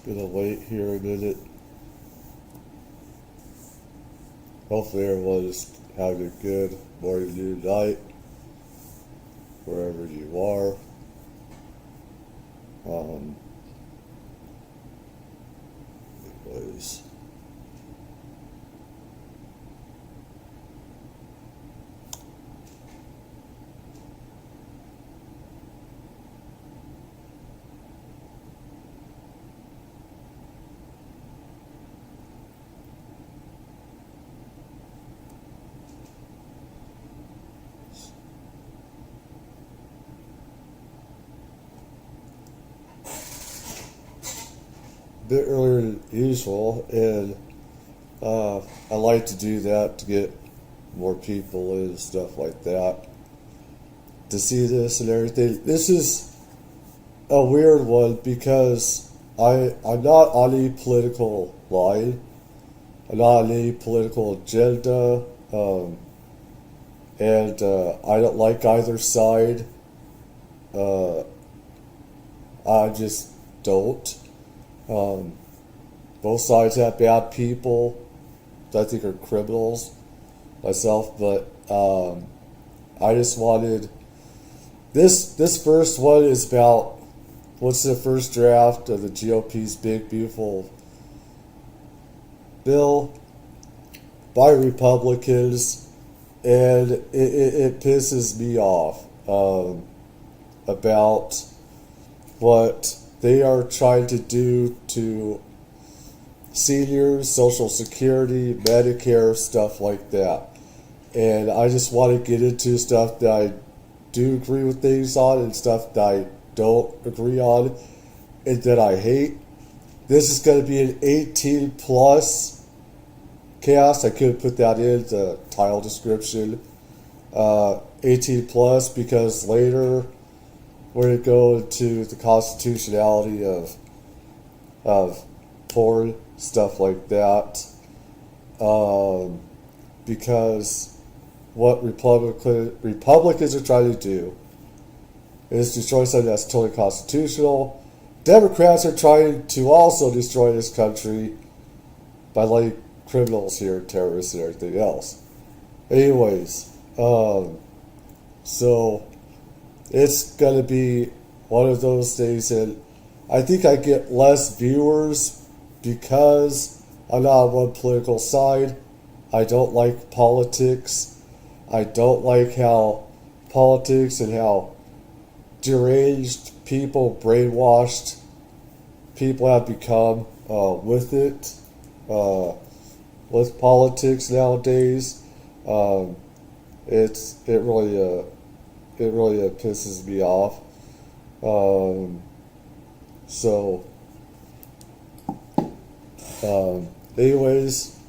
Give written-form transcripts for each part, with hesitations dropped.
Gonna wait here a minute. Hopefully everyone's having a good morning, noon, night, wherever you are. Anyways. Bit earlier than usual, and I like to do that to get more people in and stuff like that to see this and everything. This is a weird one because I'm not on any political line. I'm not on any political agenda, and I don't like either side. I just don't. Both sides have bad people that I think are criminals myself, but I just wanted this first one is about what's the first draft of the GOP's big beautiful bill by Republicans, and it pisses me off about what they are trying to do to seniors, Social Security, Medicare, stuff like that. And I just want to get into stuff that I do agree with things on and stuff that I don't agree on and that I hate. This is going to be an 18 plus cast. I could put that in the title description. 18 plus because later we're going to go into the constitutionality of porn, stuff like that. Because what Republicans are trying to do is destroy something that's totally constitutional. Democrats are trying to also destroy this country by letting criminals here, terrorists, and everything else. Anyways, so it's going to be one of those things, and I think I get less viewers because I'm not on one political side. I don't like politics. I don't like how politics and how deranged people, brainwashed people have become with it, with politics nowadays. It really pisses me off. Anyways,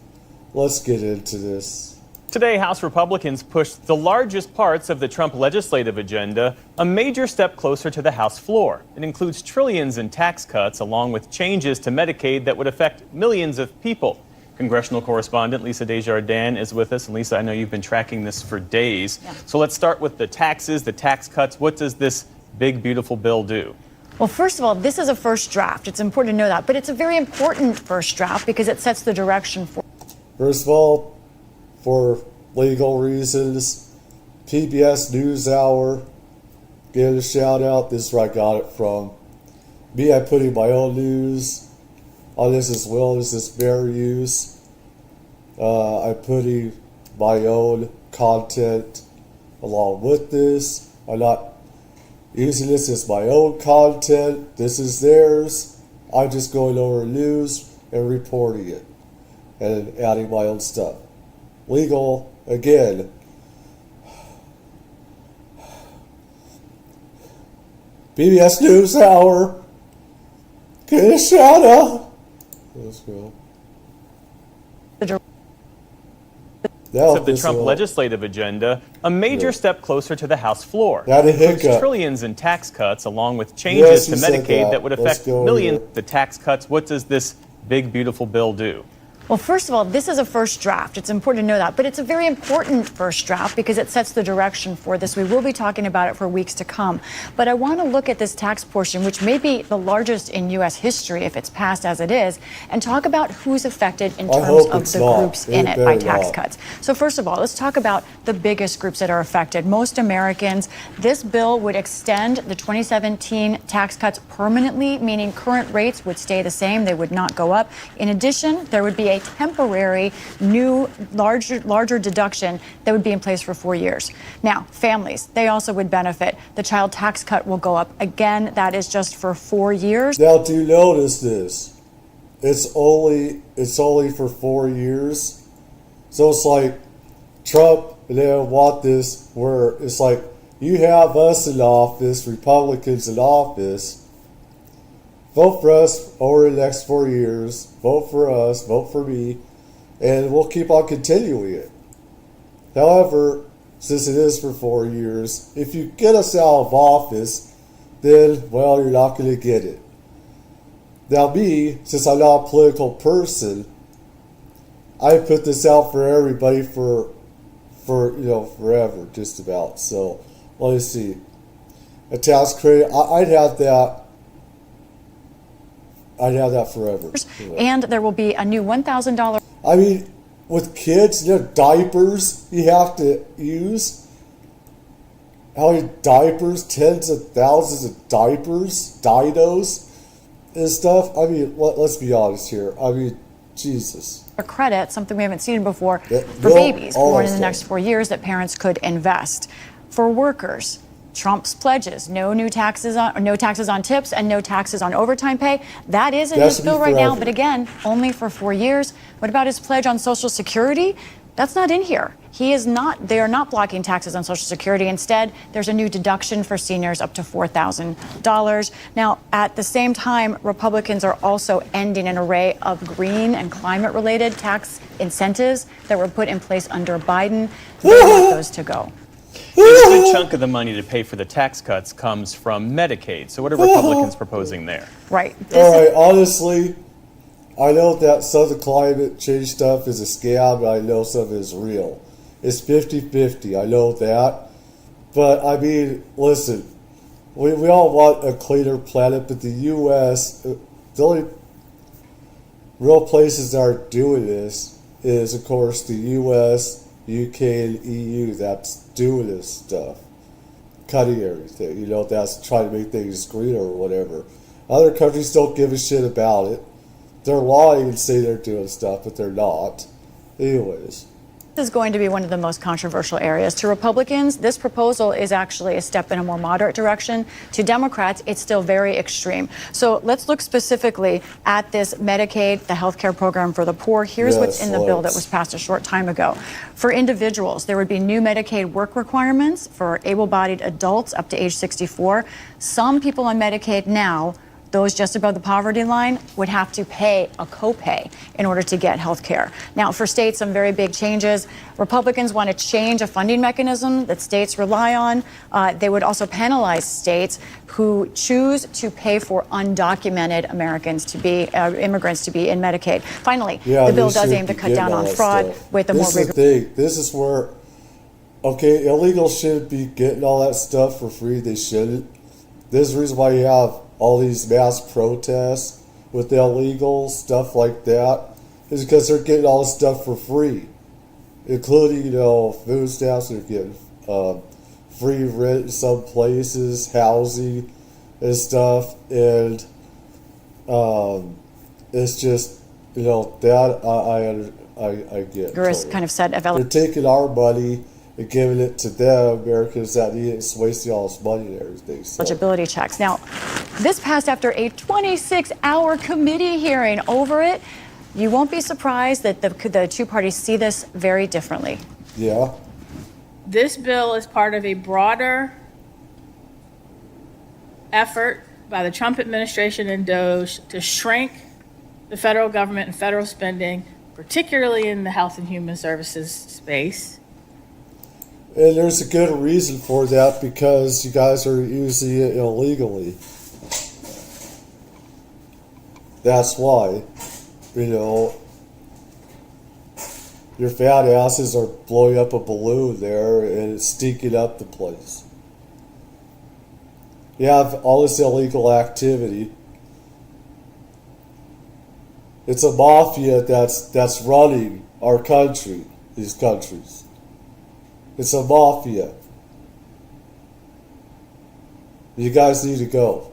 let's get into this. Today, House Republicans pushed the largest parts of the Trump legislative agenda a major step closer to the House floor. It includes trillions in tax cuts along with changes to Medicaid that would affect millions of people. Congressional correspondent Lisa Desjardins is with us. And Lisa, I know you've been tracking this for days. Yeah. So let's start with the taxes, the tax cuts. What does this big, beautiful bill do? Well, first of all, this is a first draft. It's important to know that. But it's a very important first draft because it sets the direction for... First of all, for legal reasons, PBS NewsHour, give it a shout out. This is where I got it from. Me, I'm putting my own news on this as well as this fair use. I'm putting my own content along with this. I'm not using this as my own content. This is theirs. I'm just going over news and reporting it and adding my own stuff. Legal, again. PBS NewsHour, get a shout out. Let's go. Of the Trump legislative agenda, a major step closer to the House floor. It includes trillions in tax cuts along with changes to Medicaid that would affect millions. The tax cuts, what does this big, beautiful bill do? Well, first of all, this is a first draft. It's important to know that. But it's a very important first draft because it sets the direction for this. We will be talking about it for weeks to come. But I want to look at this tax portion, which may be the largest in U.S. history if it's passed as it is, and talk about who's affected in terms of the groups in it by tax cuts. So first of all, let's talk about the biggest groups that are affected. Most Americans. This bill would extend the 2017 tax cuts permanently, meaning current rates would stay the same. They would not go up. In addition, there would be a temporary new larger deduction that would be in place for 4 years. Now, families, they also would benefit. The child tax cut will go up. Again, that is just for 4 years. Now, do you notice this? It's only for 4 years. So it's like Trump and they want this where it's like you have us in office, Republicans in office. Vote for us over the next 4 years. Vote for us. Vote for me. And we'll keep on continuing it. However, since it is for 4 years, if you get us out of office, then, well, you're not going to get it. Now me, since I'm not a political person, I put this out for everybody for forever, just about. So, let me see. A tax credit, I'd have that. I'd have that forever. And there will be a new $1,000. I mean, with kids, diapers you have to use. How many diapers? Tens of thousands of diapers, didos, and stuff. I mean, let's be honest here. I mean, Jesus. A credit, something we haven't seen before, for babies born in the next 4 years that parents could invest. For workers, Trump's pledges, no taxes on tips and no taxes on overtime pay. That is in this bill right now, but again, only for 4 years. What about his pledge on Social Security? That's not in here. They are not blocking taxes on Social Security. Instead, there's a new deduction for seniors up to $4,000. Now, at the same time, Republicans are also ending an array of green and climate-related tax incentives that were put in place under Biden. They want those to go. A good chunk of the money to pay for the tax cuts comes from Medicaid. So what are Republicans proposing there? Right. All right, honestly, I know that some of the climate change stuff is a scam, but I know some of it is real. It's 50-50, I know that. But, I mean, listen, we all want a cleaner planet, but the U.S., the only real places that are doing this is, of course, the U.S., UK, and EU that's doing this stuff. Cutting everything, that's trying to make things greener or whatever. Other countries don't give a shit about it. They're lying and say they're doing stuff, but they're not. Anyways. This is going to be one of the most controversial areas. To Republicans, this proposal is actually a step in a more moderate direction. To Democrats, it's still very extreme. So let's look specifically at this Medicaid, the health care program for the poor. Here's what's in the bill that was passed a short time ago. For individuals, there would be new Medicaid work requirements for able-bodied adults up to age 64. Some people on Medicaid now, those just above the poverty line, would have to pay a copay in order to get health care. Now, for states, some very big changes. Republicans want to change a funding mechanism that states rely on. They would also penalize states who choose to pay for undocumented immigrants to be in Medicaid. Finally, the bill does aim to cut down on fraud with a more rigorous. This is where, okay, illegals shouldn't be getting all that stuff for free. They shouldn't. This is the reason why you have all these mass protests with the illegal stuff like that, is because they're getting all this stuff for free, including, food stamps. They're getting free rent in some places, housing and stuff, and it's just, that I get. Totally. Kind of set of they're taking our money and giving it to them, Americans that need it, and wasting all this money and everything. So. Eligibility checks. Now, this passed after a 26-hour committee hearing over it. You won't be surprised that the two parties see this very differently. Yeah. This bill is part of a broader effort by the Trump administration and DOJ to shrink the federal government and federal spending, particularly in the health and human services space. And there's a good reason for that, because you guys are using it illegally. That's why, Your fat asses are blowing up a balloon there and it's stinking up the place. You have all this illegal activity. It's a mafia that's running our country, these countries. It's a mafia. You guys need to go.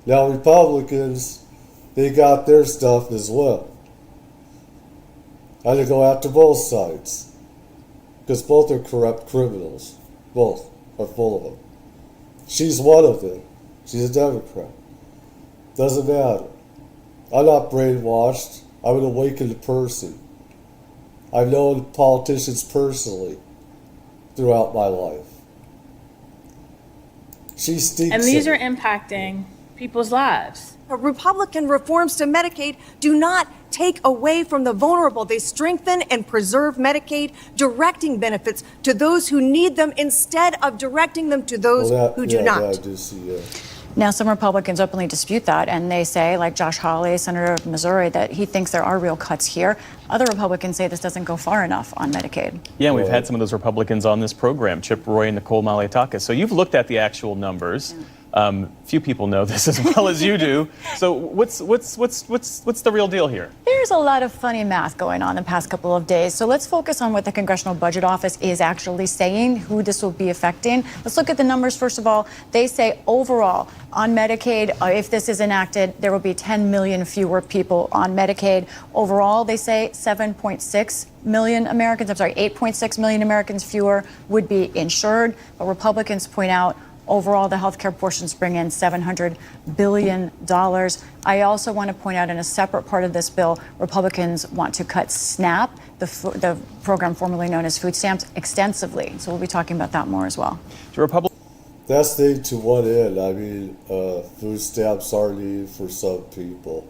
Now Republicans, they got their stuff as well. I had to go after both sides. Because both are corrupt criminals. Both are full of them. She's one of them. She's a Democrat. Doesn't matter. I'm not brainwashed. I'm an awakened person. I've known politicians personally throughout my life. She stinks. And these are impacting people's lives. Republican reforms to Medicaid do not take away from the vulnerable. They strengthen and preserve Medicaid, directing benefits to those who need them instead of directing them to those who do not. I do see that. Now, some Republicans openly dispute that, and they say, like Josh Hawley, Senator of Missouri, that he thinks there are real cuts here. Other Republicans say this doesn't go far enough on Medicaid. Yeah, and we've had some of those Republicans on this program, Chip Roy and Nicole Maliotakis. So you've looked at the actual numbers. Few people know this as well as you do. So what's the real deal here? There's a lot of funny math going on the past couple of days. So let's focus on what the Congressional Budget Office is actually saying, who this will be affecting. Let's look at the numbers first of all. They say overall on Medicaid, if this is enacted, there will be 10 million fewer people on Medicaid. Overall, they say 7.6 million Americans, 8.6 million Americans fewer would be insured. But Republicans point out overall, the healthcare portions bring in $700 billion. I also want to point out in a separate part of this bill, Republicans want to cut SNAP, the program formerly known as food stamps, extensively. So we'll be talking about that more as well. That's the to what end? I mean, food stamps are needed for some people.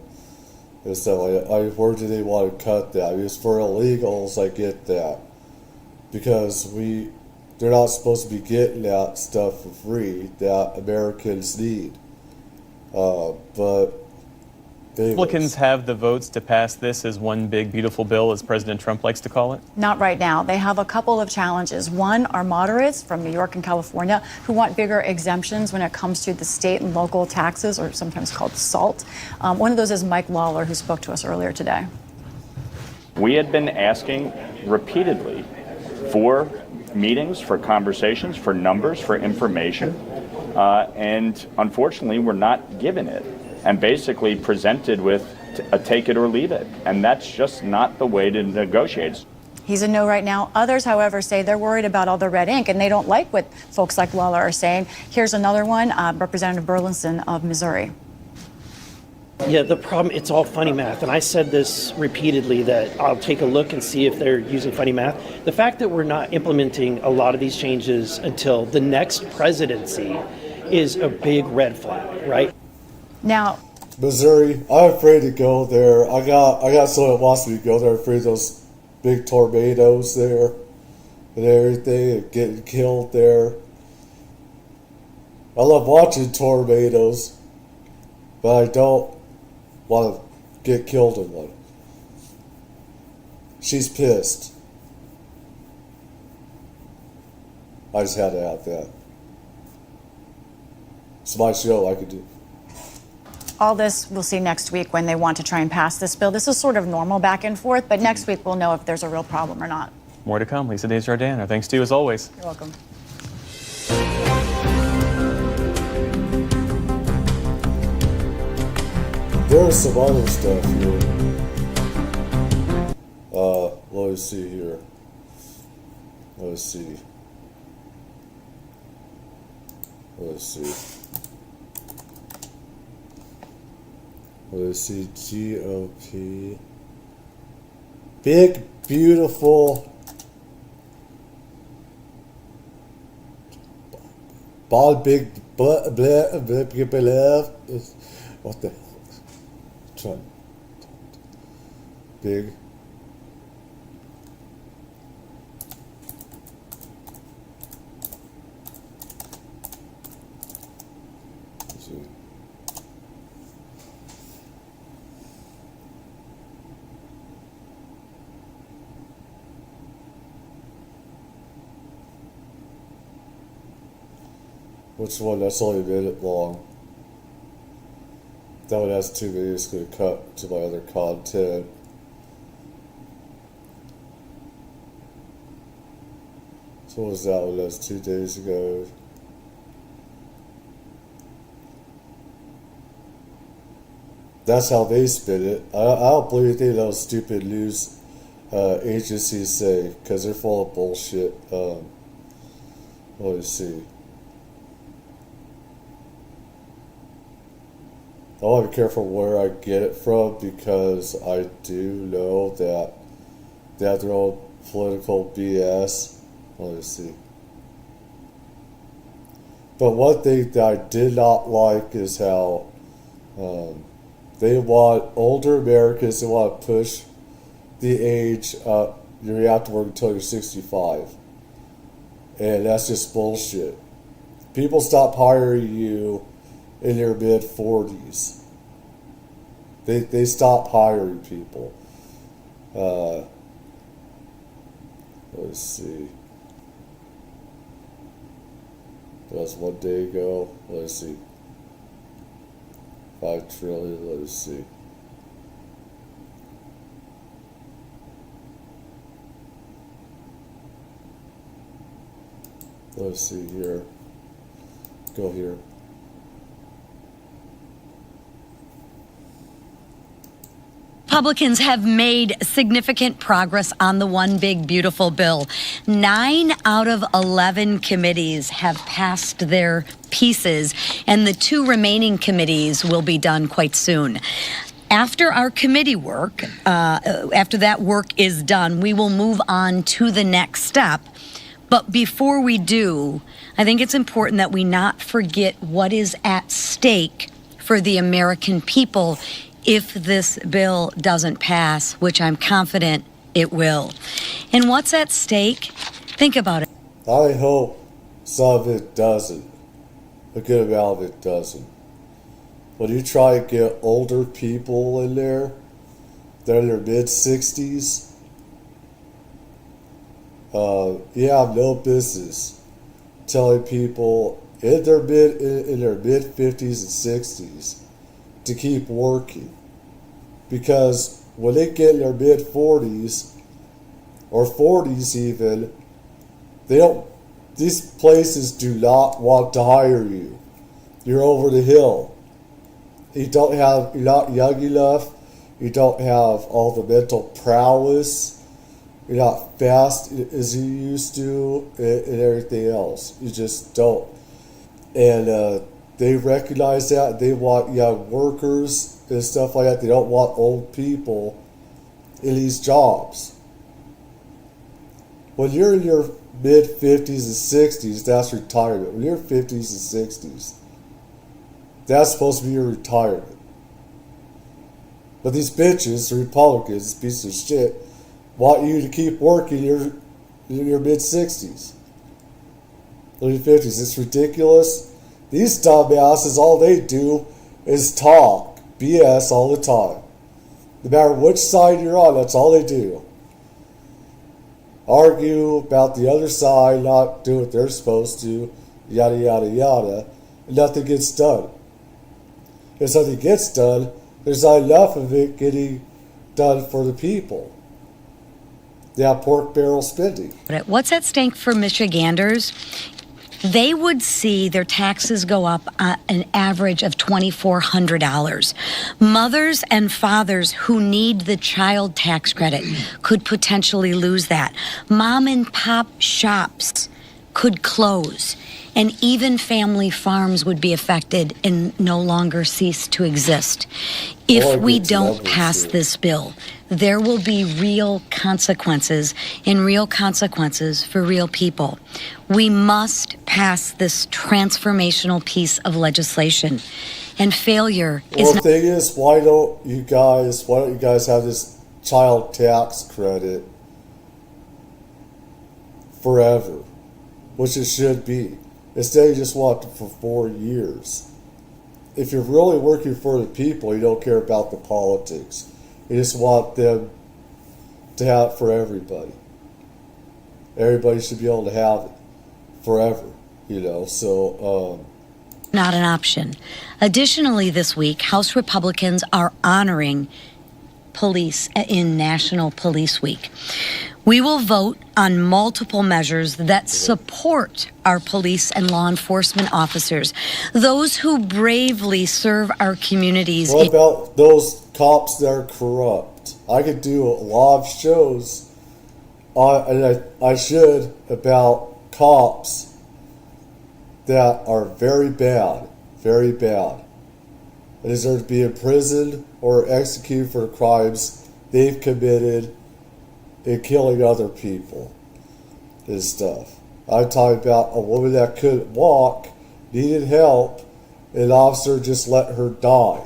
And so where do they want to cut that? I mean, it's for illegals, I get that. Because they're not supposed to be getting that stuff for free that Americans need. But Republicans have the votes to pass this as one big, beautiful bill, as President Trump likes to call it? Not right now. They have a couple of challenges. One are moderates from New York and California who want bigger exemptions when it comes to the state and local taxes, or sometimes called SALT. One of those is Mike Lawler, who spoke to us earlier today. We had been asking repeatedly for meetings, for conversations, for numbers, for information, and unfortunately we're not given it and basically presented with a take it or leave it, and that's just not the way to negotiate. He's a no right now. Others, however, say they're worried about all the red ink and they don't like what folks like Lawler are saying. Here's another one, Representative Burlinson of Missouri. Yeah, the problem, it's all funny math. And I said this repeatedly, that I'll take a look and see if they're using funny math. The fact that we're not implementing a lot of these changes until the next presidency is a big red flag, right? Now, Missouri, I'm afraid to go there. I got someone that wants me to go there. I'm afraid of those big tornadoes there and everything, and getting killed there. I love watching tornadoes, but I don't want to get killed in one. She's pissed. I just had to add that. It's my show, I could do. all this we'll see next week when they want to try and pass this bill. This is sort of normal back and forth, but next week we'll know if there's a real problem or not. More to come. Lisa Desjardins, our thanks to you as always. You're welcome. There's some other stuff here. Let me see here. Let's see. Let's see. Let's see. GOP. Big, beautiful. Bald, big, what the hell? Trying. Big. Let's see. Which one? That's only a minute long. That one has 2 minutes. Going to cut to my other content. So what was that one? That was 2 days ago. That's how they spin it. I don't believe anything those stupid news agencies say, because they're full of bullshit. Let me see. I want to be careful where I get it from, because I do know that they have their own political BS. Let me see. But one thing that I did not like is how they want older Americans to want to push the age up. You have to work until you're 65. And that's just bullshit. People stop hiring you in your mid-40s. They stop hiring people. Let's see. That was 1 day ago. Let's see. 5 trillion. Let's see. Let's see here. Go here. Republicans have made significant progress on the One Big Beautiful Bill. 9 out of 11 committees have passed their pieces, and the 2 remaining committees will be done quite soon. After our committee work, after that work is done, we will move on to the next step. But before we do, I think it's important that we not forget what is at stake for the American people if this bill doesn't pass, which I'm confident it will. And what's at stake? Think about it. I hope some of it doesn't. A good amount of it doesn't. When you try to get older people in there, they're in their mid-60s, you have no business telling people in their mid-50s and 60s to keep working, because when they get in their mid-40s or 40s even, these places do not want to hire you. You're over the hill. You're not young enough. You don't have all the mental prowess. You're not fast as you used to, and everything else. You just don't. And they recognize that. They want young workers and stuff like that. They don't want old people in these jobs. When you're in your mid-50s and 60s, that's retirement. When you're 50s and 60s, that's supposed to be your retirement. But these bitches, the Republicans, pieces of shit, want you to keep working in your mid-60s, early 50s. It's ridiculous. These dumbasses, all they do is talk BS all the time. No matter which side you're on, that's all they do. Argue about the other side, not do what they're supposed to, yada, yada, yada, and nothing gets done. If something gets done, there's not enough of it getting done for the people. They have pork barrel spending. What's at stake for Michiganders? They would see their taxes go up an average of $2,400. Mothers and fathers who need the child tax credit could potentially lose that. Mom and pop shops could close, and even family farms would be affected and no longer cease to exist. If we don't pass this bill, there will be real consequences, and real consequences for real people. We must pass this transformational piece of legislation, and failure is not. Well, the thing is, why don't you guys have this child tax credit forever, which it should be? Instead, you just want it for 4 years. If you're really working for the people, you don't care about the politics. You just want them to have it for everybody. Everybody should be able to have it forever, So not an option. Additionally, this week, House Republicans are honoring police in National Police Week. We will vote on multiple measures that support our police and law enforcement officers, those who bravely serve our communities. What about those cops that are corrupt? I could do a lot of shows, and I should, about cops that are very bad, and deserve to be imprisoned or executed for crimes they've committed in killing other people and stuff. I'm talking about a woman that couldn't walk, needed help, and an officer just let her die.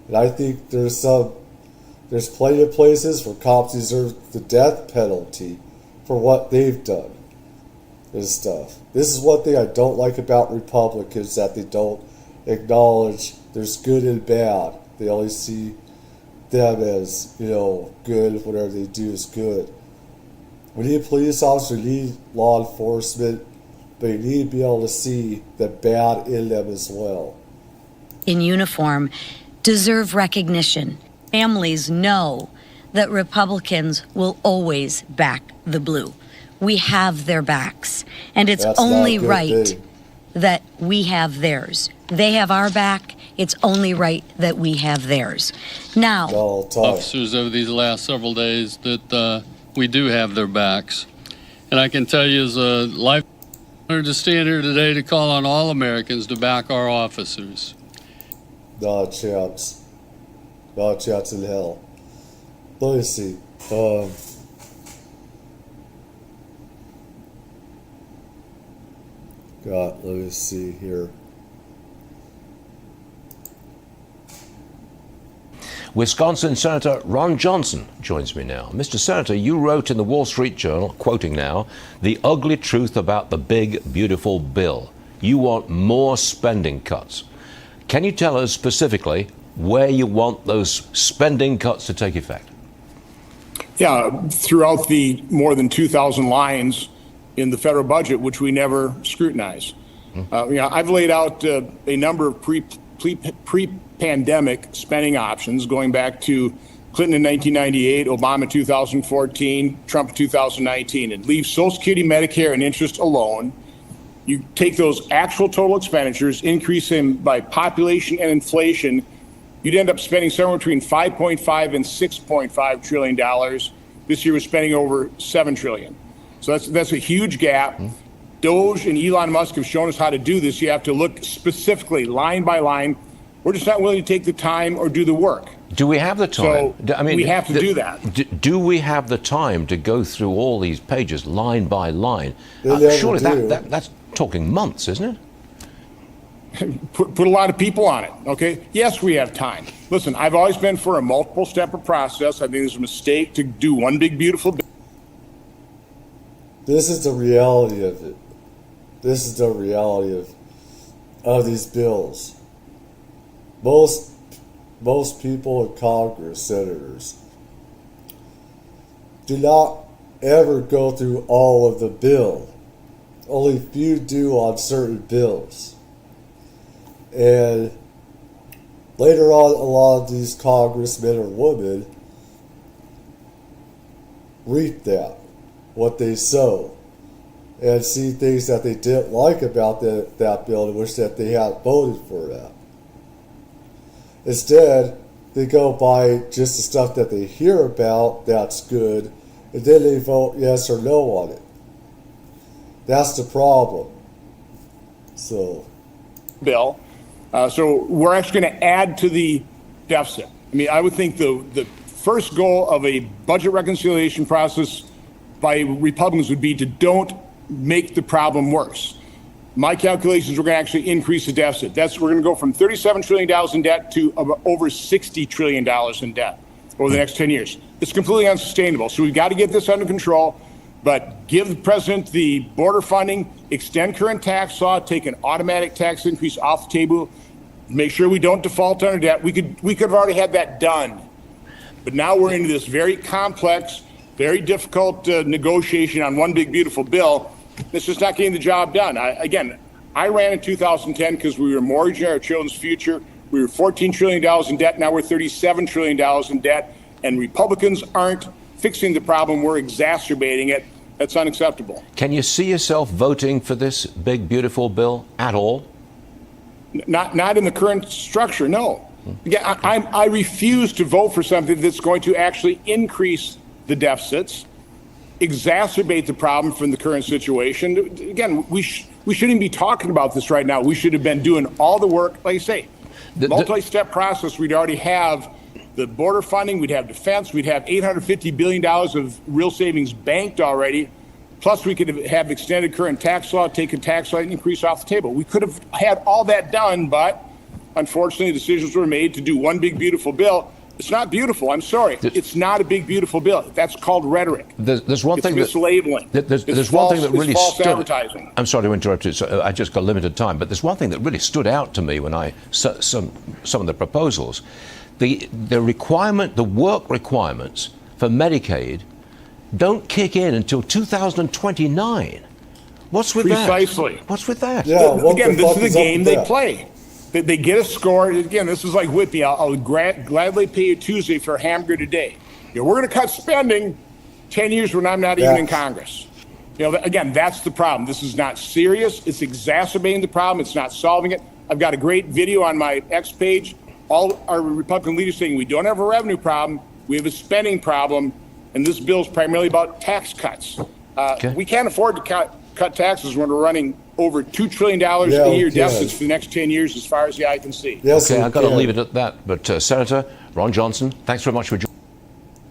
And I think there's plenty of places where cops deserve the death penalty for what they've done and stuff. This is one thing I don't like about Republicans, that they don't acknowledge there's good and bad. They only see them as, good, whatever they do is good. We need police officers, we need law enforcement, but you need to be able to see the bad in them as well. In uniform deserve recognition. Families know that Republicans will always back the blue. We have their backs, and it's only right that we have theirs. They have our back. It's only right that we have theirs. Now, officers over these last several days that we do have their backs. And I can tell you as a life honor to stand here today to call on all Americans to back our officers. Not a chance. Not a chance in hell. Let me see. Let me see here. Wisconsin Senator Ron Johnson joins me now. Mr. Senator, you wrote in the Wall Street Journal, quoting now, "The ugly truth about the big, beautiful bill. You want more spending cuts." Can you tell us specifically where you want those spending cuts to take effect? Yeah, throughout the more than 2,000 lines in the federal budget, which we never scrutinize. I've laid out a number of pre-pandemic spending options going back to Clinton in 1998, Obama 2014, Trump 2019, and leave Social Security, Medicare, and interest alone. You take those actual total expenditures, increase them by population and inflation, you'd end up spending somewhere between $5.5 and $6.5 trillion. This year we're spending over $7 trillion. So that's a huge gap. Doge and Elon Musk have shown us how to do this. You have to look specifically, line by line. We're just not willing to take the time or do the work. Do we have the time? So we have to do that. Do we have the time to go through all these pages line by line? Surely that's talking months, isn't it? Put a lot of people on it, okay? Yes, we have time. Listen, I've always been for a multiple-step process. I think it's a mistake to do one big, beautiful bill. This is the reality of it. This is the reality of these bills. Most people in Congress, senators, do not ever go through all of the bill. Only few do on certain bills. And later on, a lot of these congressmen or women read what they sow, and see things that they didn't like about that bill and wish that they had voted for that. Instead, they go by just the stuff that they hear about that's good, and then they vote yes or no on it. That's the problem. Bill. So we're actually going to add to the deficit. I mean, I would think the first goal of a budget reconciliation process by Republicans would be to don't make the problem worse. My calculations, we're going to actually increase the deficit. We're going to go from $37 trillion in debt to over $60 trillion in debt over the next 10 years. It's completely unsustainable. So we've got to get this under control, but give the president the border funding, extend current tax law, take an automatic tax increase off the table, make sure we don't default on our debt. We could have already had that done. But now we're into this very complex, very difficult negotiation on one big, beautiful bill. It's just not getting the job done. I ran in 2010 because we were mortgaging our children's future. We were $14 trillion in debt. Now we're $37 trillion in debt. And Republicans aren't fixing the problem. We're exacerbating it. That's unacceptable. Can you see yourself voting for this big, beautiful bill at all? Not in the current structure, no. Again, I refuse to vote for something that's going to actually increase the deficits, exacerbate the problem from the current situation. Again, we shouldn't be talking about this right now. We should have been doing all the work, like you say, multi-step process. We'd already have the border funding, we'd have defense, we'd have $850 billion of real savings banked already. Plus, we could have extended current tax law, taken tax rate increase off the table. We could have had all that done, but unfortunately, decisions were made to do one big, beautiful bill. It's not beautiful. I'm sorry. It's not a big, beautiful bill. That's called rhetoric. There's one thing it's mislabeling. There's one thing that really false stood. Advertising. I'm sorry to interrupt you. So I just got limited time, but there's one thing that really stood out to me when I saw some of the proposals. The requirement, the work requirements for Medicaid don't kick in until 2029. What's with that? Precisely. What's with that? Yeah, what Again, the this fuck is the up game with they that? play. They get a score. Again, this is like Whitby. I'll gladly pay you Tuesday for a hamburger today. We're going to cut spending 10 years when I'm not even in Congress. Again, that's the problem. This is not serious. It's exacerbating the problem. It's not solving it. I've got a great video on my X page. All our Republican leaders saying we don't have a revenue problem. We have a spending problem. And this bill is primarily about tax cuts. We can't afford to cut taxes when we're running over $2 trillion a year deficits for the next 10 years as far as the eye can see. Yes, okay, I've got to leave it at that. But Senator Ron Johnson, thanks very much for joining.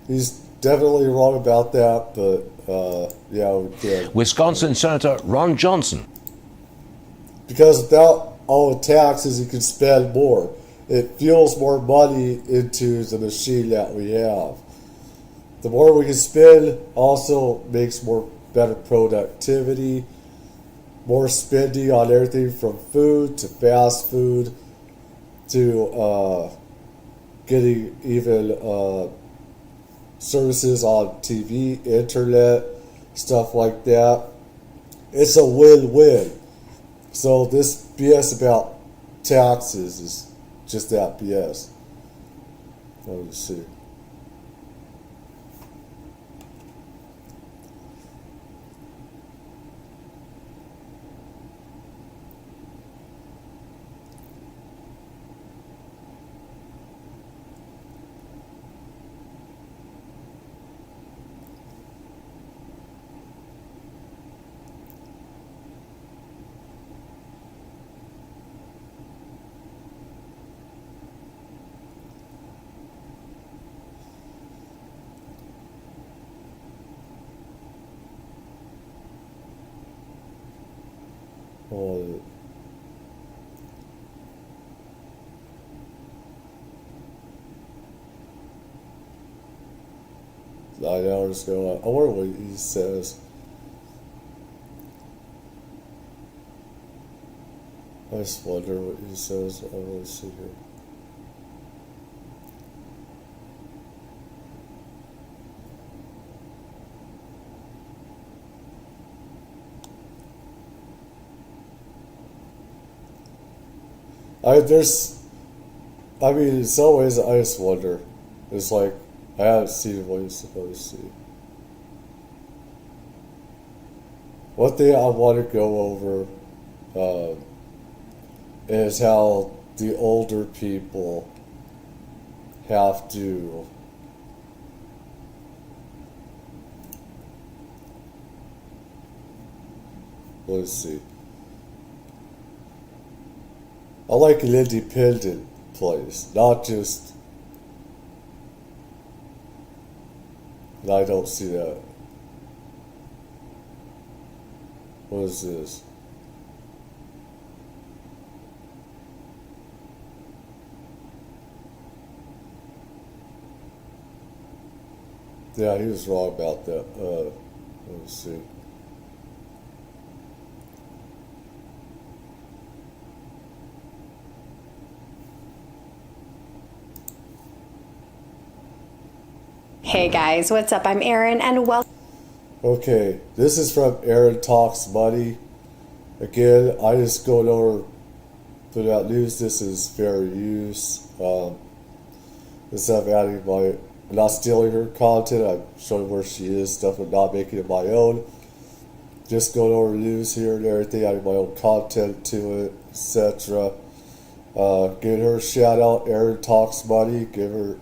He's definitely wrong about that, but yeah, we can. Wisconsin Senator Ron Johnson. Because without all the taxes, you can spend more. It fuels more money into the machine that we have. The more we can spend also makes more better productivity, more spending on everything from food to fast food to getting even services on TV, internet, stuff like that. It's a win-win. So this BS about taxes is just that BS. Let me see. I know what's going on. I wonder what he says. I just wonder what he says. I really see here. I mean, in some ways, I just wonder. It's like, I haven't seen what you're supposed to see. One thing I want to go over is how the older people have to let's see. I like an independent place, not just. I don't see that. What is this? Yeah, he was wrong about that. Let me see. Hey guys, what's up? I'm Erin and welcome. Okay, this is from Aaron Talks Money. Again, I just going over for that news. This is fair use. Instead of adding I'm not stealing her content, I'm showing where she is, stuff, and not making it my own. Just going over news here and everything, adding my own content to it, etc. Give her a shout out. Erin Talks Money. Give her,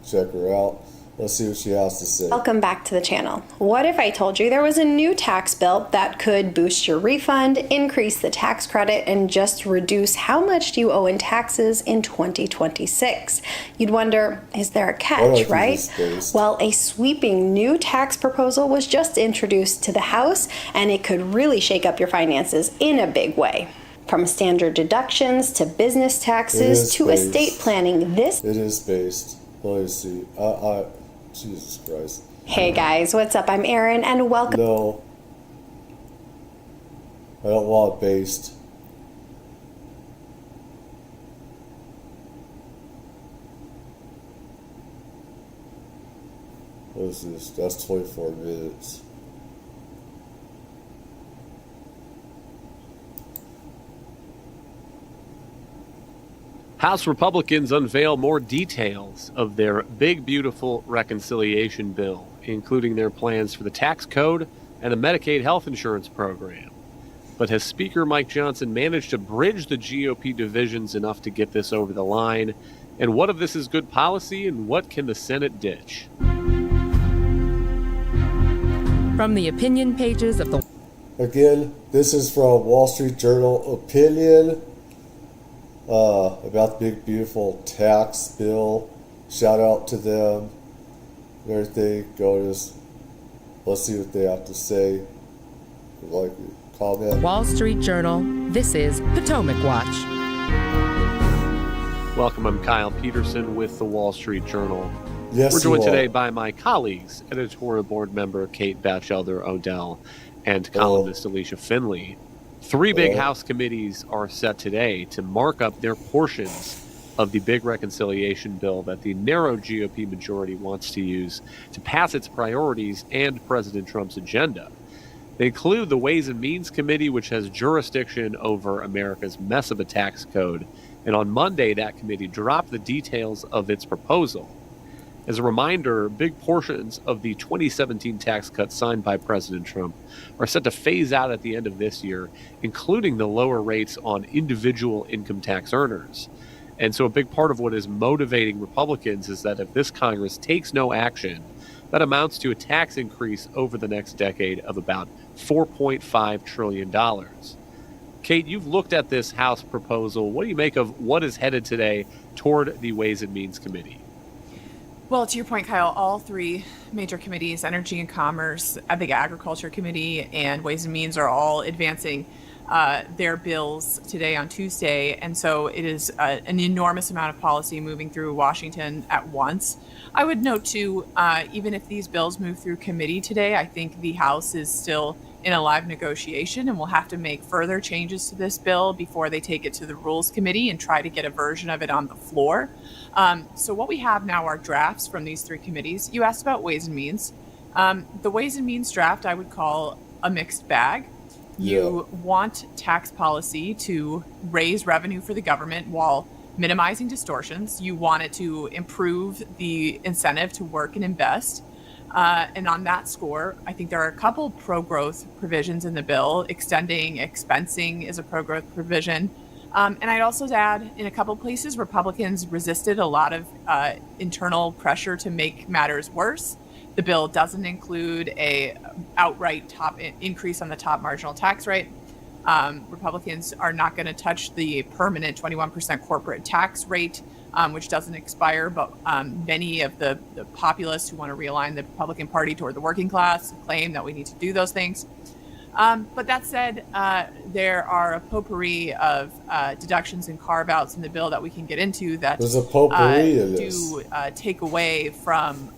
check her out. Let's see what she has to say. Welcome back to the channel. What if I told you there was a new tax bill that could boost your refund, increase the tax credit, and just reduce how much you owe in taxes in 2026? You'd wonder, is there a catch, right? Well, a sweeping new tax proposal was just introduced to the House, and it could really shake up your finances in a big way. From standard deductions to business taxes to estate planning, It is based. Let me see. Jesus Christ. Hey guys, what's up? I'm Erin and welcome. No. I don't want it based. What is this? That's 24 minutes. House Republicans unveil more details of their big, beautiful reconciliation bill, including their plans for the tax code and a Medicaid health insurance program. But has Speaker Mike Johnson managed to bridge the GOP divisions enough to get this over the line? And what of this is good policy, and what can the Senate ditch? From the opinion pages of the... Again, this is from Wall Street Journal opinion. About the big beautiful tax bill. Shout out to them. Everything. Let's see what they have to say. Comment. Wall Street Journal. This is Potomac Watch. Welcome, I'm Kyle Peterson with the Wall Street Journal. Yes, we're joined today by my colleagues, editorial board member Kate Batchelder Odell and columnist Alicia Finley. Three big House committees are set today to mark up their portions of the big reconciliation bill that the narrow GOP majority wants to use to pass its priorities and President Trump's agenda. They include the Ways and Means Committee, which has jurisdiction over America's mess of a tax code. And on Monday, that committee dropped the details of its proposal. As a reminder, big portions of the 2017 tax cuts signed by President Trump are set to phase out at the end of this year, including the lower rates on individual income tax earners. And so a big part of what is motivating Republicans is that if this Congress takes no action, that amounts to a tax increase over the next decade of about $4.5 trillion. Kate, you've looked at this House proposal. What do you make of what is headed today toward the Ways and Means Committee? Well, to your point, Kyle, all three major committees, Energy and Commerce, the Agriculture Committee, and Ways and Means are all advancing their bills today on Tuesday. And so it is an enormous amount of policy moving through Washington at once. I would note, too, even if these bills move through committee today, I think the House is still in a live negotiation and will have to make further changes to this bill before they take it to the Rules Committee and try to get a version of it on the floor. So what we have now are drafts from these three committees. You asked about Ways and Means. The Ways and Means draft I would call a mixed bag. You want tax policy to raise revenue for the government while minimizing distortions. You want it to improve the incentive to work and invest. And on that score, I think there are a couple pro-growth provisions in the bill. Extending expensing is a pro-growth provision. And I'd also add, in a couple places, Republicans resisted a lot of internal pressure to make matters worse. The bill doesn't include a outright top increase on the top marginal tax rate. Republicans are not going to touch the permanent 21% corporate tax rate, which doesn't expire, but many of the populists who want to realign the Republican Party toward the working class claim that we need to do those things. But that said, there are a potpourri of deductions and carve-outs in the bill that we can get into that do take away from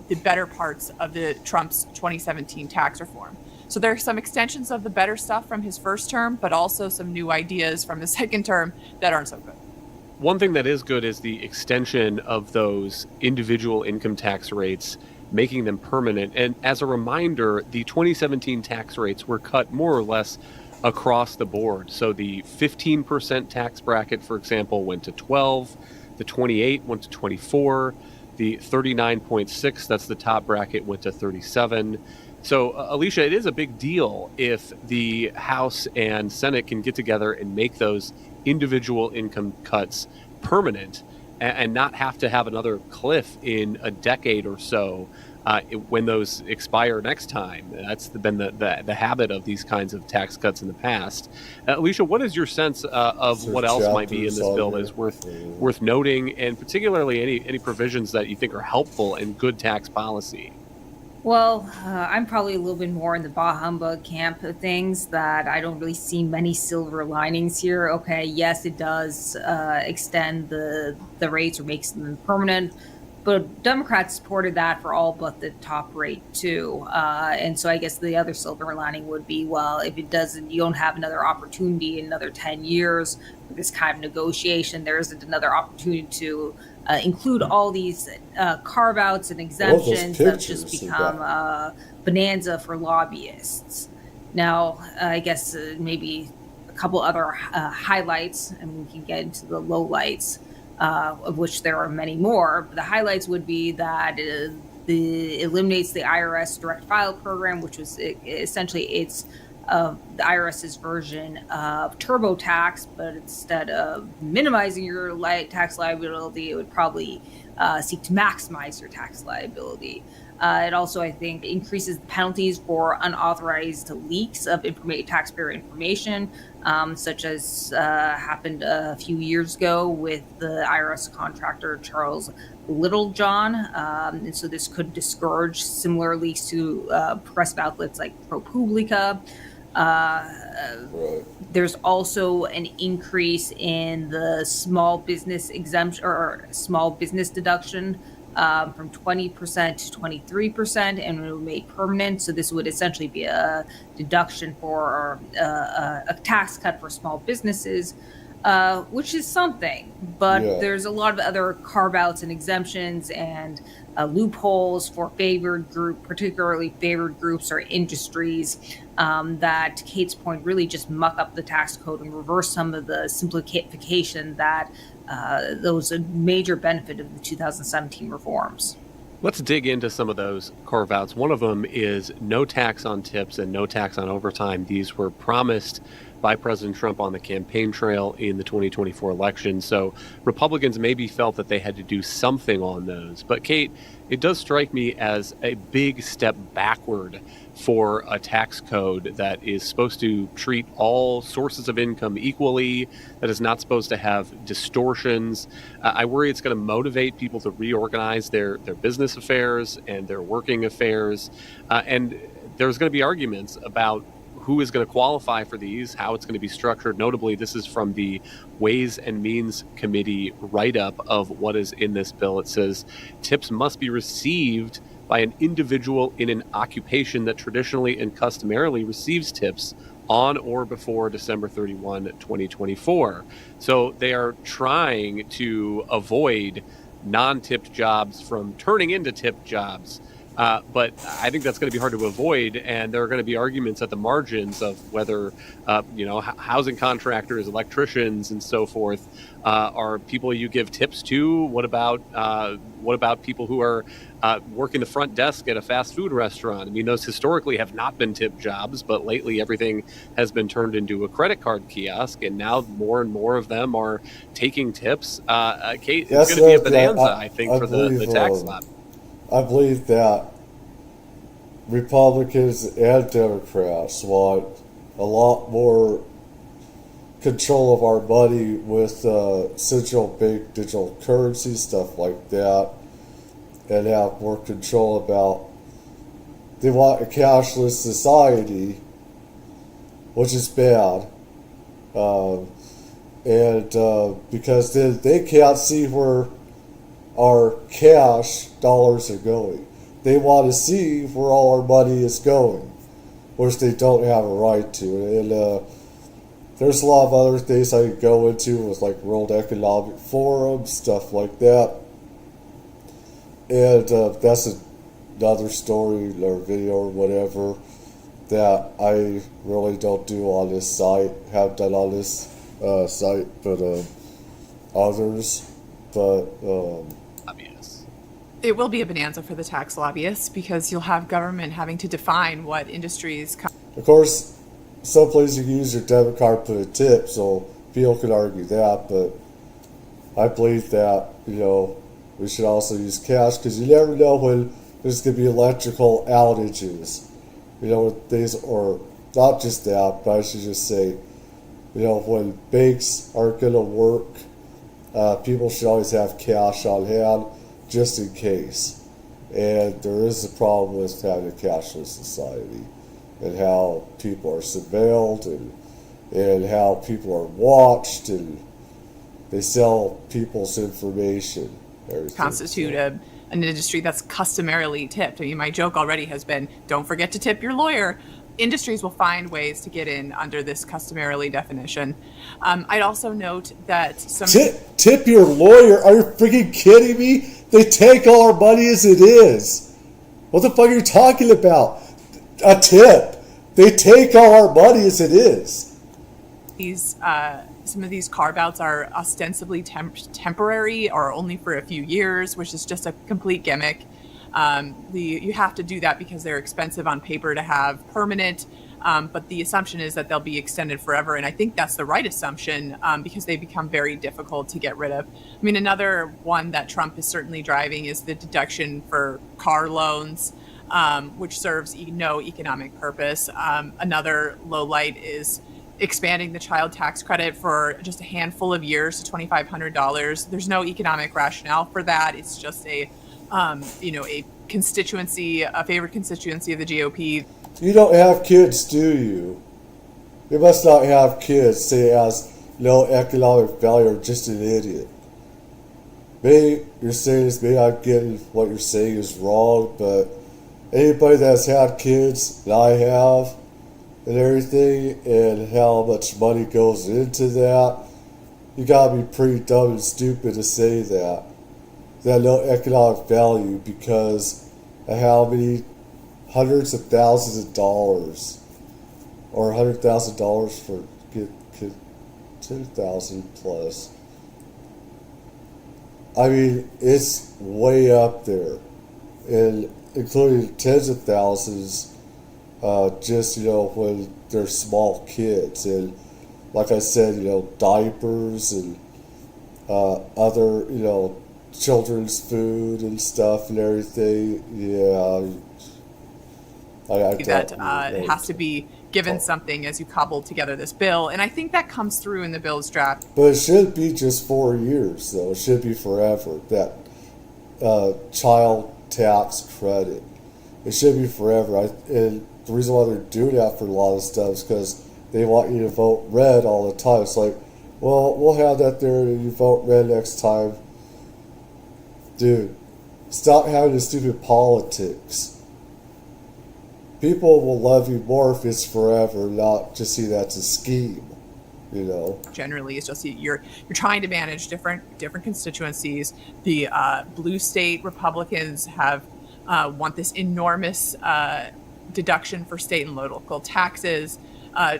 the better parts of the Trump's 2017 tax reform. So there are some extensions of the better stuff from his first term, but also some new ideas from his second term that aren't so good. One thing that is good is the extension of those individual income tax rates, making them permanent. And as a reminder, the 2017 tax rates were cut more or less across the board. So the 15% tax bracket, for example, went to 12, the 28 went to 24, the 39.6, that's the top bracket, went to 37. So, Alicia, it is a big deal if the House and Senate can get together and make those individual income cuts permanent and not have to have another cliff in a decade or so when those expire next time. That's been the habit of these kinds of tax cuts in the past. Alicia, what is your sense of what else might be in this bill that is worth noting, and particularly any provisions that you think are helpful in good tax policy? Well, I'm probably a little bit more in the bah humbug camp of things, that I don't really see many silver linings here. Okay, yes, it does extend the rates or makes them permanent, but Democrats supported that for all but the top rate too. And so I guess the other silver lining would be, well, if it doesn't, you don't have another opportunity in another 10 years for this kind of negotiation. There isn't another opportunity to include all these carve-outs and exemptions that just become bonanza for lobbyists. Now, I guess maybe a couple other highlights, and we can get into the lowlights, of which there are many more. But the highlights would be that it eliminates the IRS direct file program, which was essentially the IRS's version of TurboTax, but instead of minimizing your tax liability, it would probably seek to maximize your tax liability. It also, I think, increases the penalties for unauthorized leaks of taxpayer information, such as happened a few years ago with the IRS contractor Charles Littlejohn. And so this could discourage similar leaks to progressive outlets like ProPublica. There's also an increase in the small business exemption or small business deduction from 20% to 23%, and it will be made permanent. So this would essentially be a deduction for a tax cut for small businesses, which is something. But there's a lot of other carve-outs and exemptions and loopholes for particularly favored groups or industries that, to Kate's point, really just muck up the tax code and reverse some of the simplification that those a major benefit of the 2017 reforms. Let's dig into some of those carve-outs. One of them is no tax on tips and no tax on overtime. These were promised by President Trump on the campaign trail in the 2024 election. So Republicans maybe felt that they had to do something on those. But Kate, it does strike me as a big step backward for a tax code that is supposed to treat all sources of income equally, that is not supposed to have distortions. I worry it's going to motivate people to reorganize their business affairs and their working affairs. And there's going to be arguments about who is going to qualify for these, how it's going to be structured. Notably, this is from the Ways and Means Committee write-up of what is in this bill. It says tips must be received by an individual in an occupation that traditionally and customarily receives tips on or before December 31, 2024. So they are trying to avoid non-tipped jobs from turning into tipped jobs. But I think that's going to be hard to avoid, and there are going to be arguments at the margins of whether, housing contractors, electricians, and so forth are people you give tips to. What about people who are working the front desk at a fast food restaurant? I mean, those historically have not been tip jobs, but lately everything has been turned into a credit card kiosk, and now more and more of them are taking tips. Kate, it's going to be a bonanza, I think, for the tax lobby. I believe that Republicans and Democrats want a lot more control of our money with central bank digital currency, stuff like that, and have more control about. They want a cashless society, which is bad, and because they can't see where our cash dollars are going. They want to see where all our money is going, which they don't have a right to. And there's a lot of other things I could go into with like World Economic Forum, stuff like that. And that's another story or video or whatever. that I really don't do on this site, have done on this site, but others. But It will be a bonanza for the tax lobbyists because you'll have government having to define what industries. Of course, some places you can use your debit card to put a tip, so people could argue that, but I believe that, we should also use cash because you never know when there's going to be electrical outages. Things, or not just that, but I should just say, when banks aren't going to work, people should always have cash on hand just in case. And there is a problem with having a cashless society and how people are surveilled and how people are watched and they sell people's information. Constitute an industry that's customarily tipped. I mean, my joke already has been, don't forget to tip your lawyer. Industries will find ways to get in under this customarily definition. I'd also note that some... Tip your lawyer? Are you freaking kidding me? They take all our money as it is. What the fuck are you talking about? A tip. They take all our money as it is. Some of these carve-outs are ostensibly temporary or only for a few years, which is just a complete gimmick. You have to do that because they're expensive on paper to have permanent, but the assumption is that they'll be extended forever, and I think that's the right assumption because they become very difficult to get rid of. I mean, another one that Trump is certainly driving is the deduction for car loans, which serves no economic purpose. Another lowlight is expanding the child tax credit for just a handful of years to $2,500. There's no economic rationale for that. It's just a constituency, a favored constituency of the GOP. You don't have kids, do you? You must not have kids. Say it has no economic value or just an idiot. Maybe you're saying this, maybe I'm getting what you're saying is wrong, but anybody that's had kids, and I have, and everything, and how much money goes into that, you gotta be pretty dumb and stupid to say that. That no economic value because of how many hundreds of thousands of dollars or $100,000 for get 10,000 plus. I mean, it's way up there, and including tens of thousands just, when they're small kids. And like I said, diapers and other, children's food and stuff and everything. Yeah. It has to be given something as you cobble together this bill. And I think that comes through in the bill's draft. But it should be just 4 years, though. It should be forever. That child tax credit. It should be forever. And the reason why they're doing that for a lot of stuff is because they want you to vote red all the time. It's like, well, we'll have that there and you vote red next time. Dude, stop having the stupid politics. People will love you more if it's forever, not just see that's a scheme, Generally, it's just you're trying to manage different constituencies. The blue state Republicans have want this enormous deduction for state and local taxes.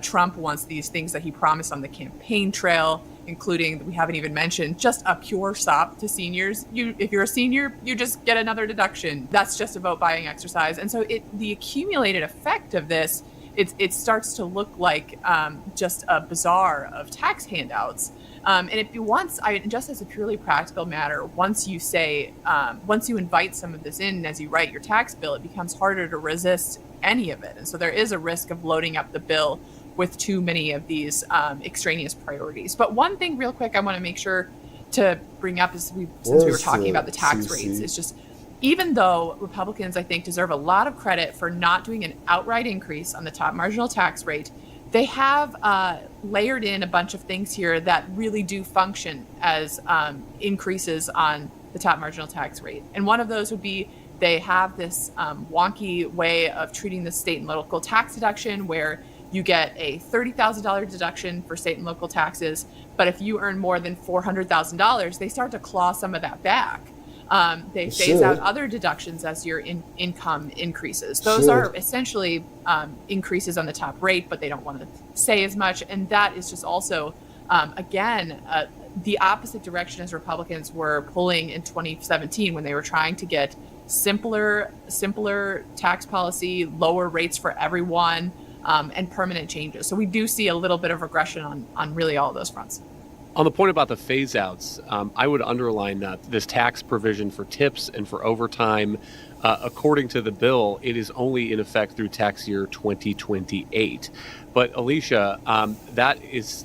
Trump wants these things that he promised on the campaign trail, including, we haven't even mentioned, just a pure stop to seniors. If you're a senior, you just get another deduction. That's just a vote buying exercise. And so the accumulated effect of this, it starts to look like just a bazaar of tax handouts. And just as a purely practical matter, once you invite some of this in as you write your tax bill, it becomes harder to resist any of it. And so there is a risk of loading up the bill with too many of these extraneous priorities. But one thing real quick I want to make sure to bring up is since we were talking about the tax rates, it's just, even though Republicans, I think, deserve a lot of credit for not doing an outright increase on the top marginal tax rate, they have layered in a bunch of things here that really do function as increases on the top marginal tax rate. And one of those would be they have this wonky way of treating the state and local tax deduction where you get a $30,000 deduction for state and local taxes, but if you earn more than $400,000, they start to claw some of that back. They phase should. out other deductions as your income increases. Those Should. are essentially increases on the top rate, but they don't want to say as much. And that is just also, again, the opposite direction as Republicans were pulling in 2017 when they were trying to get simpler tax policy, lower rates for everyone, and permanent changes. So we do see a little bit of regression on really all of those fronts. On the point about the phase outs, I would underline that this tax provision for tips and for overtime, according to the bill, it is only in effect through tax year 2028. But Alicia, that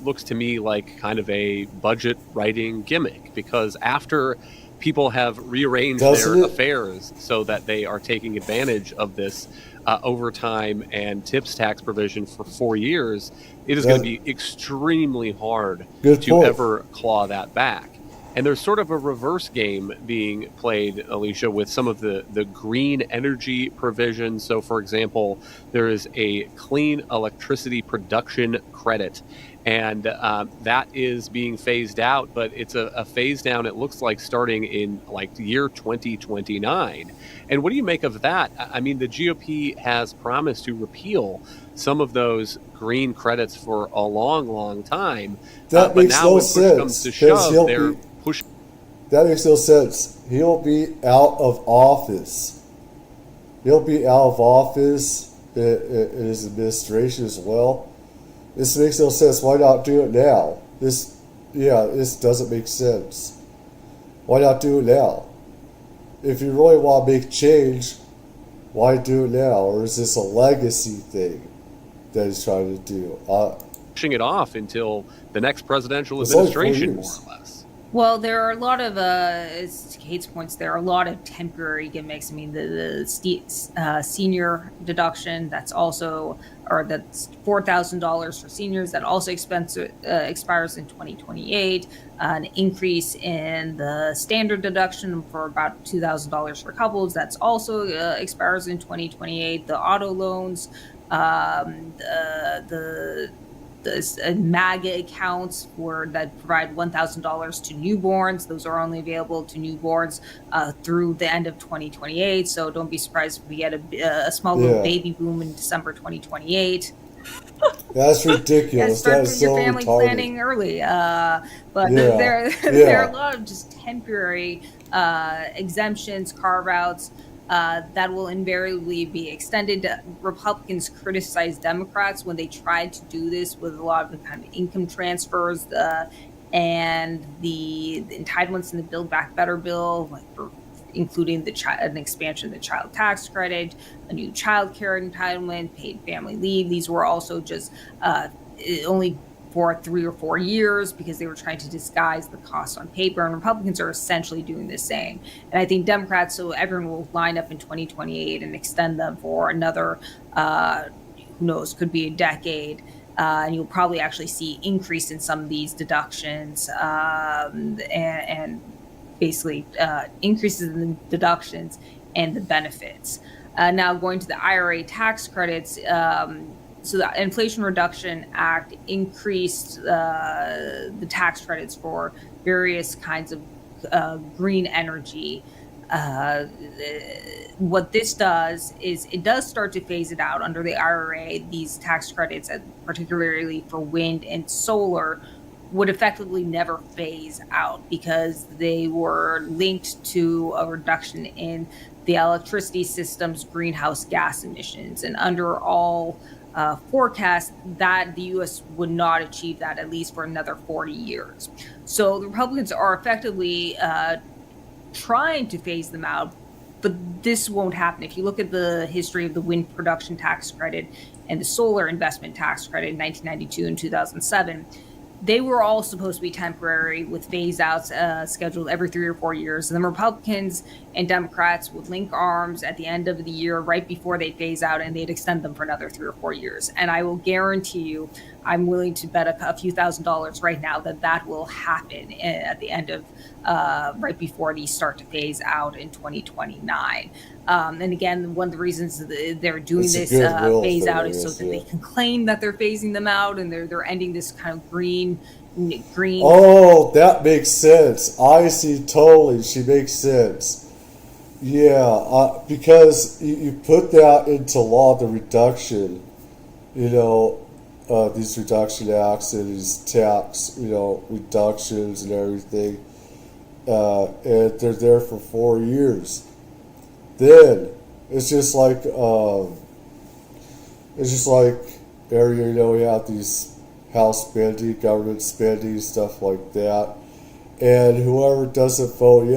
looks to me like kind of a budget writing gimmick, because after people have rearranged their affairs so that they are taking advantage of this overtime and tips tax provision for 4 years, it is going to be extremely hard to ever claw that back. And there's sort of a reverse game being played, Alicia, with some of the green energy provisions. So, for example, there is a clean electricity production credit, and that is being phased out, but it's a phase down, it looks like, starting in like year 2029. And what do you make of that? I mean, the GOP has promised to repeal some of those green credits for a long, long time. That but makes now no when push sense. comes to shove, they're pushing. That makes no sense. He'll be out of office. He'll be out of office in his administration as well. This makes no sense. Why not do it now? This doesn't make sense. Why not do it now? If you really want to make change, why do it now? Or is this a legacy thing that he's trying to do? Pushing it off until the next presidential administration, more or less. Well, there are a lot of, as Kate's points, there are a lot of temporary gimmicks. I mean, the senior deduction, that's also, or that's $4,000 for seniors, that also expires in 2028. An increase in the standard deduction for about $2,000 for couples, that's also expires in 2028. The auto loans, the MAGA accounts that provide $1,000 to newborns. Those are only available to newborns through the end of 2028. So don't be surprised if we get a small little baby boom in December 2028. That's ridiculous. Start That is your so family retarded. planning early. There are a lot of just temporary exemptions, carve-outs, that will invariably be extended. Republicans criticize Democrats when they tried to do this with a lot of the kind of income transfers and the entitlements in the Build Back Better bill, like including an expansion of the child tax credit, a new child care entitlement, paid family leave. These were also just only for 3 or 4 years because they were trying to disguise the cost on paper, and Republicans are essentially doing the same. And I think Democrats, so everyone will line up in 2028 and extend them for another, who knows, could be a decade. And you'll probably actually see increase in some of these deductions and basically increases in the deductions and the benefits. Now going to the IRA tax credits, so the Inflation Reduction Act increased the tax credits for various kinds of green energy. What this does is it does start to phase it out under the IRA. These tax credits, particularly for wind and solar, would effectively never phase out because they were linked to a reduction in the electricity system's greenhouse gas emissions. And under all forecast that the U.S. would not achieve that at least for another 40 years. So the Republicans are effectively trying to phase them out, but this won't happen. If you look at the history of the wind production tax credit and the solar investment tax credit in 1992 and 2007, they were all supposed to be temporary with phase outs scheduled every 3 or 4 years. And the Republicans and Democrats would link arms at the end of the year right before they phase out, and they'd extend them for another 3 or 4 years. And I will guarantee you, I'm willing to bet a few $1,000s right now that will happen at the end of right before these start to phase out in 2029. And again, one of the reasons they're doing this phase out is so that they can claim that they're phasing them out and they're ending this kind of green green. Oh, that makes sense. I see totally. She makes sense. Yeah, because you put that into law, the reduction, these reduction acts and these tax, reductions and everything, and they're there for 4 years. Then it's just like area, we have these house spending, government spending, stuff like that. And whoever doesn't vote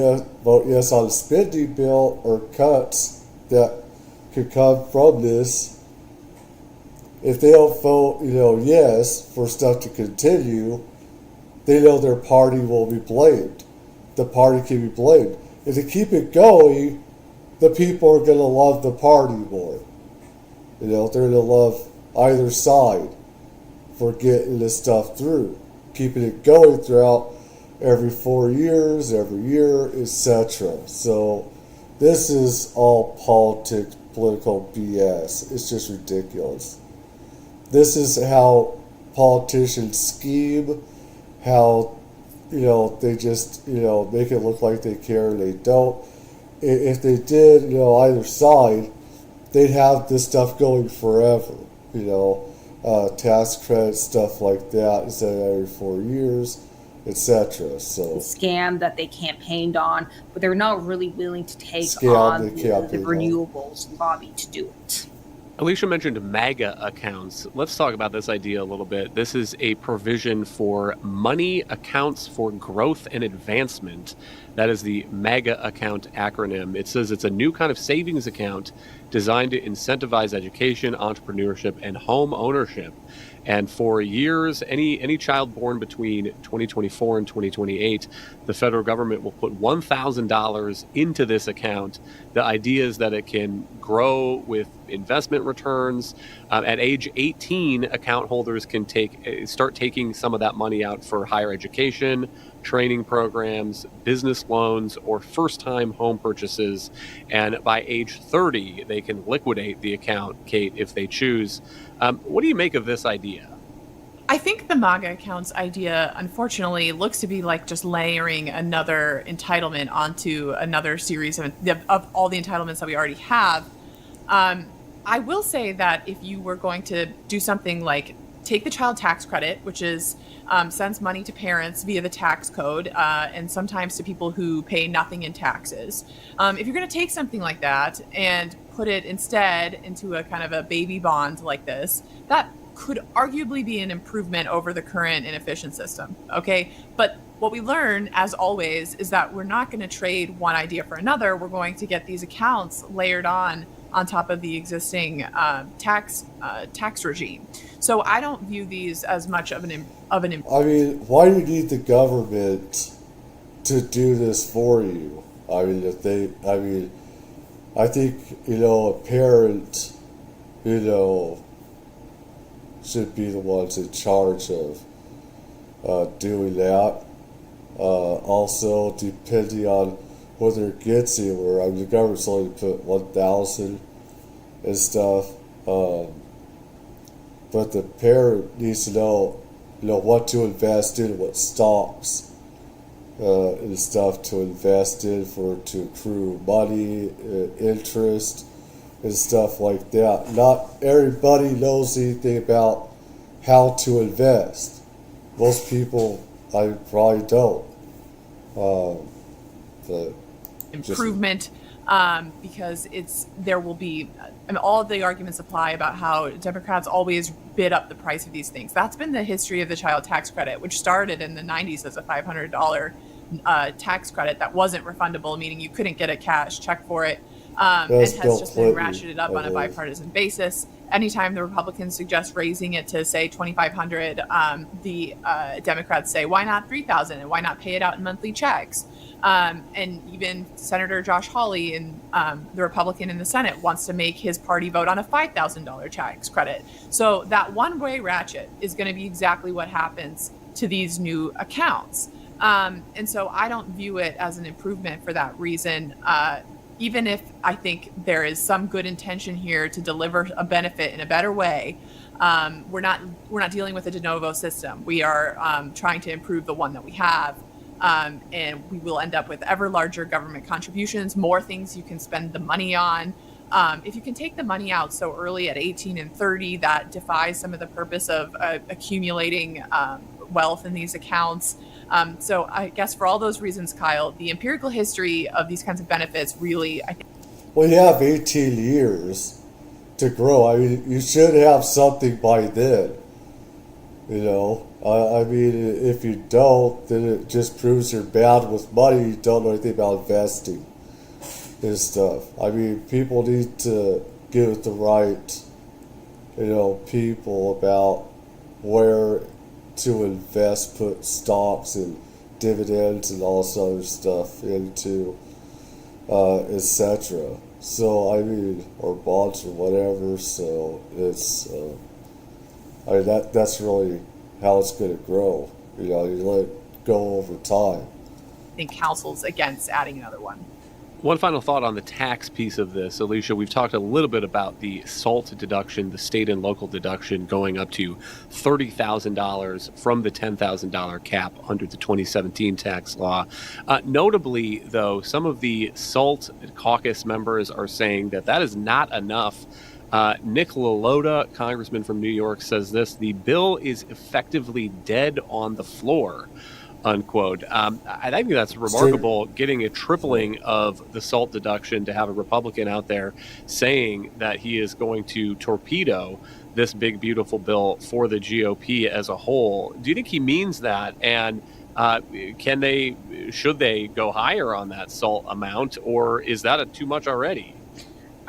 yes on a spending bill or cuts that could come from this, if they don't vote, yes for stuff to continue, they know their party will be blamed. The party can be blamed. If they keep it going, the people are going to love the party more. They're going to love either side for getting this stuff through, keeping it going throughout every 4 years, every year, etc. So this is all political BS. It's just ridiculous. This is how politicians scheme, how, they just, make it look like they care and they don't. If they did, either side, they'd have this stuff going forever, tax credits, stuff like that, instead of every 4 years, etc. So scam that they campaigned on, but they're not really willing to take on the renewables lobby to do it. Alicia mentioned MAGA accounts. Let's talk about this idea a little bit. This is a provision for Money Accounts for Growth and Advancement. That is the MAGA account acronym. It says it's a new kind of savings account designed to incentivize education, entrepreneurship, and home ownership. And for years, any child born between 2024 and 2028, the federal government will put $1,000 into this account. The idea is that it can grow with investment returns. At age 18, account holders can start taking some of that money out for higher education, training programs, business loans, or first-time home purchases. And by age 30, they can liquidate the account, Kate, if they choose. What do you make of this idea? I think the MAGA accounts idea, unfortunately, looks to be like just layering another entitlement onto another series of all the entitlements that we already have. I will say that if you were going to do something like take the child tax credit, which is sends money to parents via the tax code and sometimes to people who pay nothing in taxes. If you're going to take something like that and put it instead into a kind of a baby bond like this, that could arguably be an improvement over the current inefficient system. Okay, but what we learn, as always, is that we're not going to trade one idea for another. We're going to get these accounts layered on top of the existing tax regime. So I don't view these as much of an I mean, why do you need the government to do this for you? I mean, I think, a parent, should be the ones in charge of doing that. Also, depending on whether it gets anywhere, the government's only put 1,000 and stuff. But the parent needs to know, what to invest in, what stocks and stuff to invest in to accrue money, interest, and stuff like that. Not everybody knows anything about how to invest. Most people, I probably don't. Improvement, because there will be, all of the arguments apply about how Democrats always bid up the price of these things. That's been the history of the child tax credit, which started in the 90s as a $500 tax credit that wasn't refundable, meaning you couldn't get a cash check for it. And has just been ratcheted up on a bipartisan basis. Anytime the Republicans suggest raising it to, say, $2,500, the Democrats say, why not $3,000 and why not pay it out in monthly checks? And even Senator Josh Hawley, the Republican in the Senate, wants to make his party vote on a $5,000 tax credit. So that one-way ratchet is going to be exactly what happens to these new accounts. And so I don't view it as an improvement for that reason. even if I think there is some good intention here to deliver a benefit in a better way, we're not dealing with a de novo system. We are trying to improve the one that we have, and we will end up with ever larger government contributions, more things you can spend the money on. If you can take the money out so early at 18 and 30, that defies some of the purpose of accumulating wealth in these accounts. So I guess for all those reasons, Kyle, the empirical history of these kinds of benefits really, I think. Well, you have 18 years to grow. I mean, you should have something by then. You know, I mean, if you don't, then it just proves you're bad with money. You don't know anything about investing and stuff. I mean, people need to get with the right, people about where to invest, put stocks and dividends and all this other stuff into, etc. So, I mean, or bonds or whatever. So it's, that's really how it's going to grow. You let it go over time. I think counsel's against adding another one. One final thought on the tax piece of this, Alicia. We've talked a little bit about the SALT deduction, the state and local deduction going up to $30,000 from the $10,000 cap under the 2017 tax law. Notably, though, some of the SALT caucus members are saying that is not enough. Nick LaLota, congressman from New York, says this: the bill is effectively dead on the floor. Unquote. I think that's remarkable, getting a tripling of the SALT deduction, to have a Republican out there saying that he is going to torpedo this big, beautiful bill for the GOP as a whole. Do you think he means that? And should they go higher on that SALT amount, or is that too much already?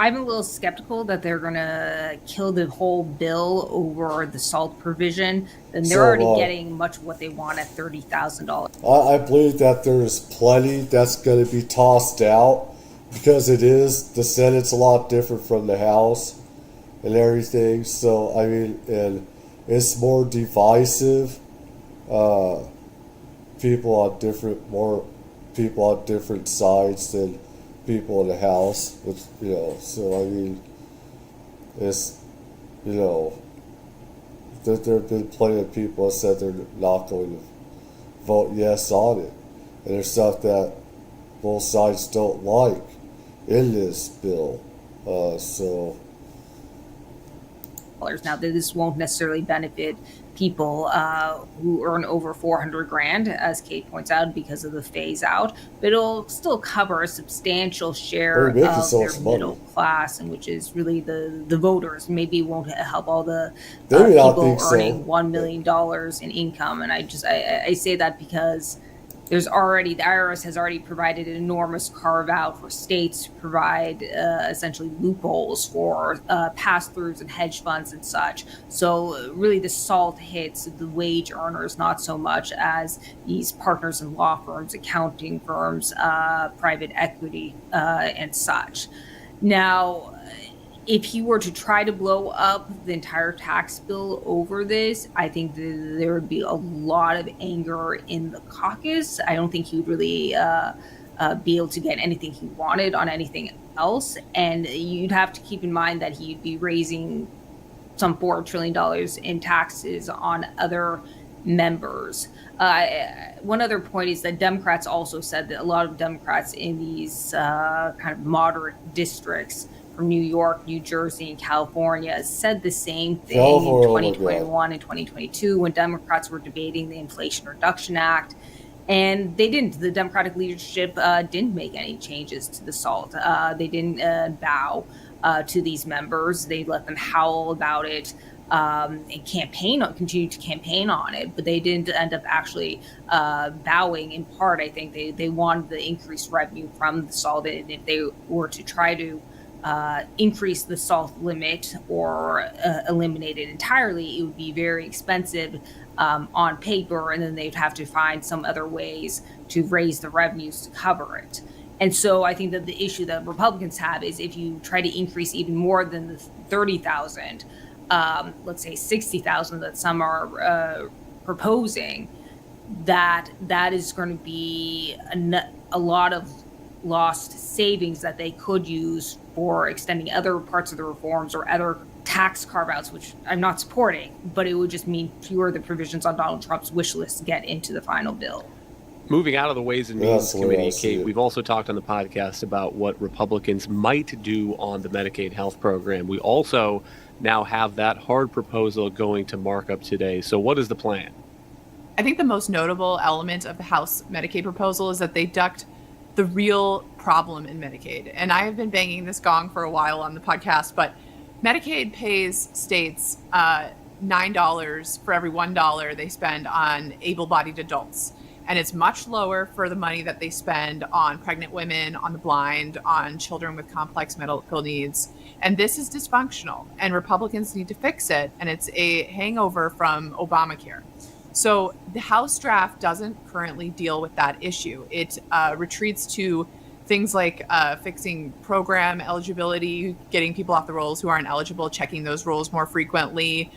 I'm a little skeptical that they're going to kill the whole bill over the SALT provision. And they're already getting much of what they want at $30,000. I believe that there's plenty that's going to be tossed out, because the Senate's a lot different from the House and everything. So, I mean, and it's more divisive. More people on different sides than people in the House, so I mean, it's, that there have been plenty of people that said they're not going to vote yes on it, and there's stuff that both sides don't like in this bill, so. Now, this won't necessarily benefit people who earn over $400,000, as Kate points out, because of the phase out, but it'll still cover a substantial share of their middle class, and which is really the voters. Maybe it won't help all the people earning $1 million in income. And I say that because the IRS has already provided an enormous carve out for states to provide essentially loopholes for pass-throughs and hedge funds and such. So really the SALT hits the wage earners not so much as these partners in law firms, accounting firms, private equity, and such. Now, if you were to try to blow up the entire tax bill over this, I think there would be a lot of anger in the caucus. I don't think he would really be able to get anything he wanted on anything else. And you'd have to keep in mind that he'd be raising some $4 trillion in taxes on other members. One other point is that Democrats also said that a lot of Democrats in these kind of moderate districts from New York, New Jersey, and California said the same thing in 2021 and 2022 when Democrats were debating the Inflation Reduction Act. And they didn't. The Democratic leadership didn't make any changes to the SALT. They didn't bow to these members. They let them howl about it and continue to campaign on it. But they didn't end up actually bowing. In part, I think they wanted the increased revenue from the SALT. And if they were to try to increase the SALT limit or eliminate it entirely, it would be very expensive on paper, and then they'd have to find some other ways to raise the revenues to cover it. And so I think that the issue that Republicans have is if you try to increase even more than the 30,000, let's say 60,000 that some are proposing, that is going to be a lot of lost savings that they could use for extending other parts of the reforms or other tax carve-outs, which I'm not supporting, but it would just mean fewer of the provisions on Donald Trump's wish list get into the final bill. Moving out of the Ways and Means Committee, Kate, we've also talked on the podcast about what Republicans might do on the Medicaid health program. We also now have that hard proposal going to markup today. So what is the plan? I think the most notable element of the House Medicaid proposal is that they ducked the real problem in Medicaid. And I have been banging this gong for a while on the podcast, but Medicaid pays states $9 for every $1 they spend on able-bodied adults. And it's much lower for the money that they spend on pregnant women, on the blind, on children with complex medical needs. And this is dysfunctional, and Republicans need to fix it. And it's a hangover from Obamacare. So the House draft doesn't currently deal with that issue. It retreats to things like fixing program eligibility, getting people off the rolls who aren't eligible, checking those rolls more frequently.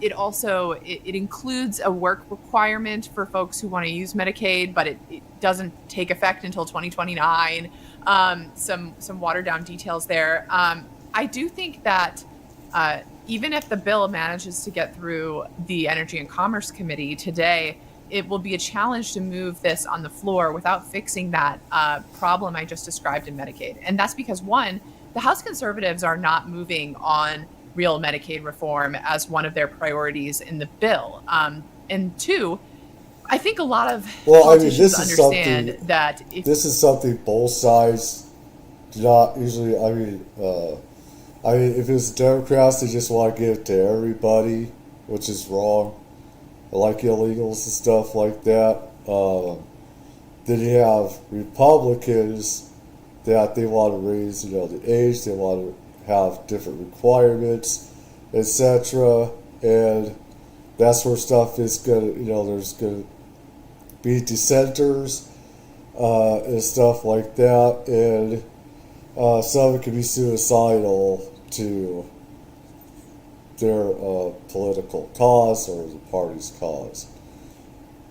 It also includes a work requirement for folks who want to use Medicaid, but it doesn't take effect until 2029. Some watered down details there. I do think that even if the bill manages to get through the Energy and Commerce Committee today, it will be a challenge to move this on the floor without fixing that problem I just described in Medicaid. And that's because, one, the House conservatives are not moving on real Medicaid reform as one of their priorities in the bill. And two, I think a lot of politicians understand that this is something both sides do not usually. If it's Democrats, they just want to give it to everybody, which is wrong. Like illegals and stuff like that. Then you have Republicans that they want to raise, the age, they want to have different requirements, etc. And that's where stuff is gonna, there's gonna be dissenters and stuff like that, and some of it can be suicidal to their political cause or the party's cause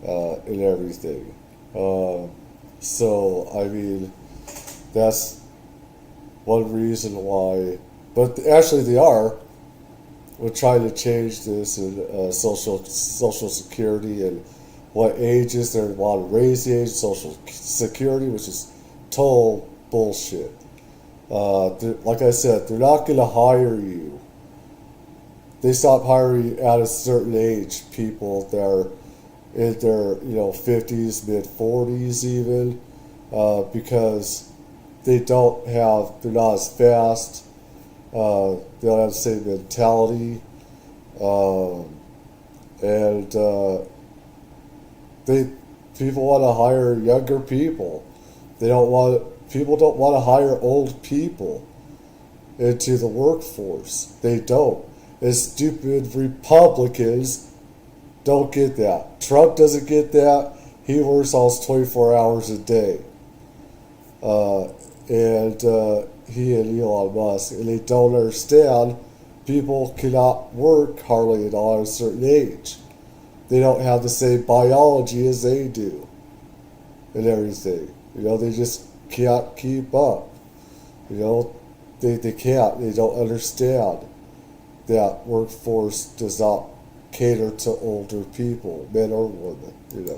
and everything. That's one reason why. But actually, we're trying to change this in social security and what ages they want to raise the age of social security, which is total bullshit. Like I said, they're not going to hire you. They stop hiring at a certain age people that are in their 50s, mid 40s even, because they're not as fast, they don't have the same mentality, and people want to hire younger people. People don't want to hire old people into the workforce. They don't. And stupid Republicans don't get that. Trump doesn't get that. He works almost 24 hours a day. He and Elon Musk, and they don't understand people cannot work hardly at all at a certain age. They don't have the same biology as they do and everything. They just can't keep up. They can't. They don't understand that workforce does not cater to older people, men or women.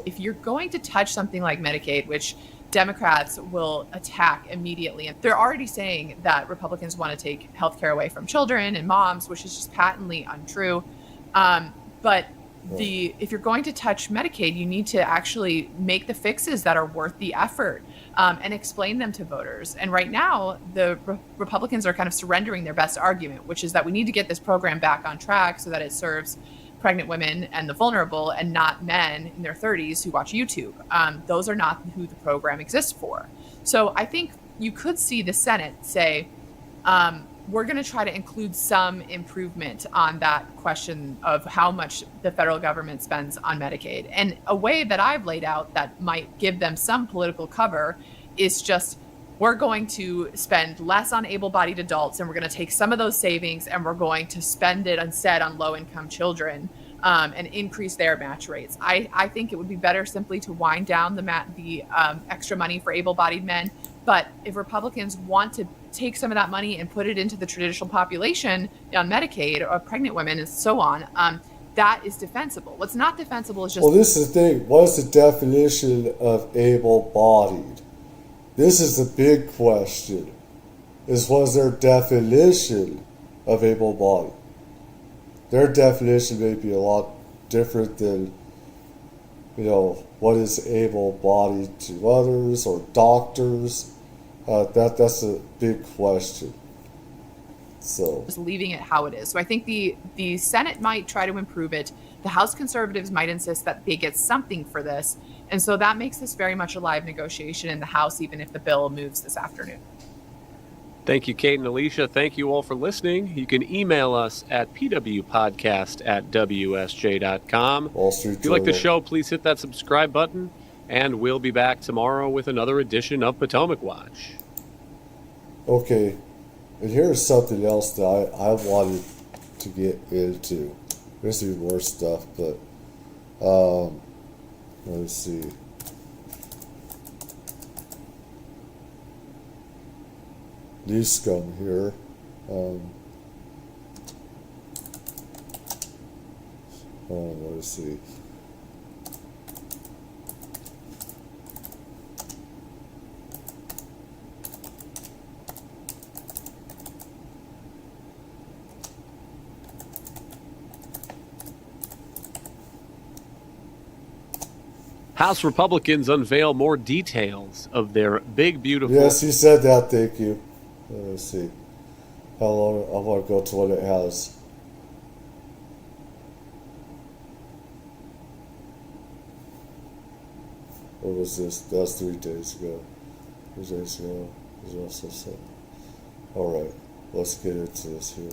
If you're going to touch something like Medicaid, which Democrats will attack immediately, and they're already saying that Republicans want to take health care away from children and moms, which is just patently untrue. If you're going to touch Medicaid, you need to actually make the fixes that are worth the effort and explain them to voters. And right now, the Republicans are kind of surrendering their best argument, which is that we need to get this program back on track so that it serves pregnant women and the vulnerable and not men in their 30s who watch YouTube. Those are not who the program exists for. So I think you could see the Senate say, we're going to try to include some improvement on that question of how much the federal government spends on Medicaid. And a way that I've laid out that might give them some political cover is just, we're going to spend less on able-bodied adults, and we're going to take some of those savings and we're going to spend it instead on low-income children and increase their match rates. I think it would be better simply to wind down the extra money for able-bodied men, But if Republicans want to take some of that money and put it into the traditional population on Medicaid or pregnant women and so on, that is defensible. What's not defensible is just... Well, this is the thing. What is the definition of able-bodied? This is the big question. What is their definition of able-bodied? Their definition may be a lot different than, what is able-bodied to others or doctors. That's a big question. So just leaving it how it is. So I think the Senate might try to improve it. The House conservatives might insist that they get something for this. And so that makes this very much a live negotiation in the House, even if the bill moves this afternoon. Thank you, Kate and Alicia. Thank you all for listening. You can email us at pwpodcast@wsj.com. If you like the show, please hit that subscribe button, and we'll be back tomorrow with another edition of Potomac Watch. Okay, and here's something else that I wanted to get into. There's going to be more stuff, but let's see. New scum here. Let's see. House Republicans unveil more details of their big, beautiful... Yes, he said that. Thank you. Let's see. How long? I want to go to what it has. What was this? That was 3 days ago. 3 days ago. There's also some. All right. Let's get into this here.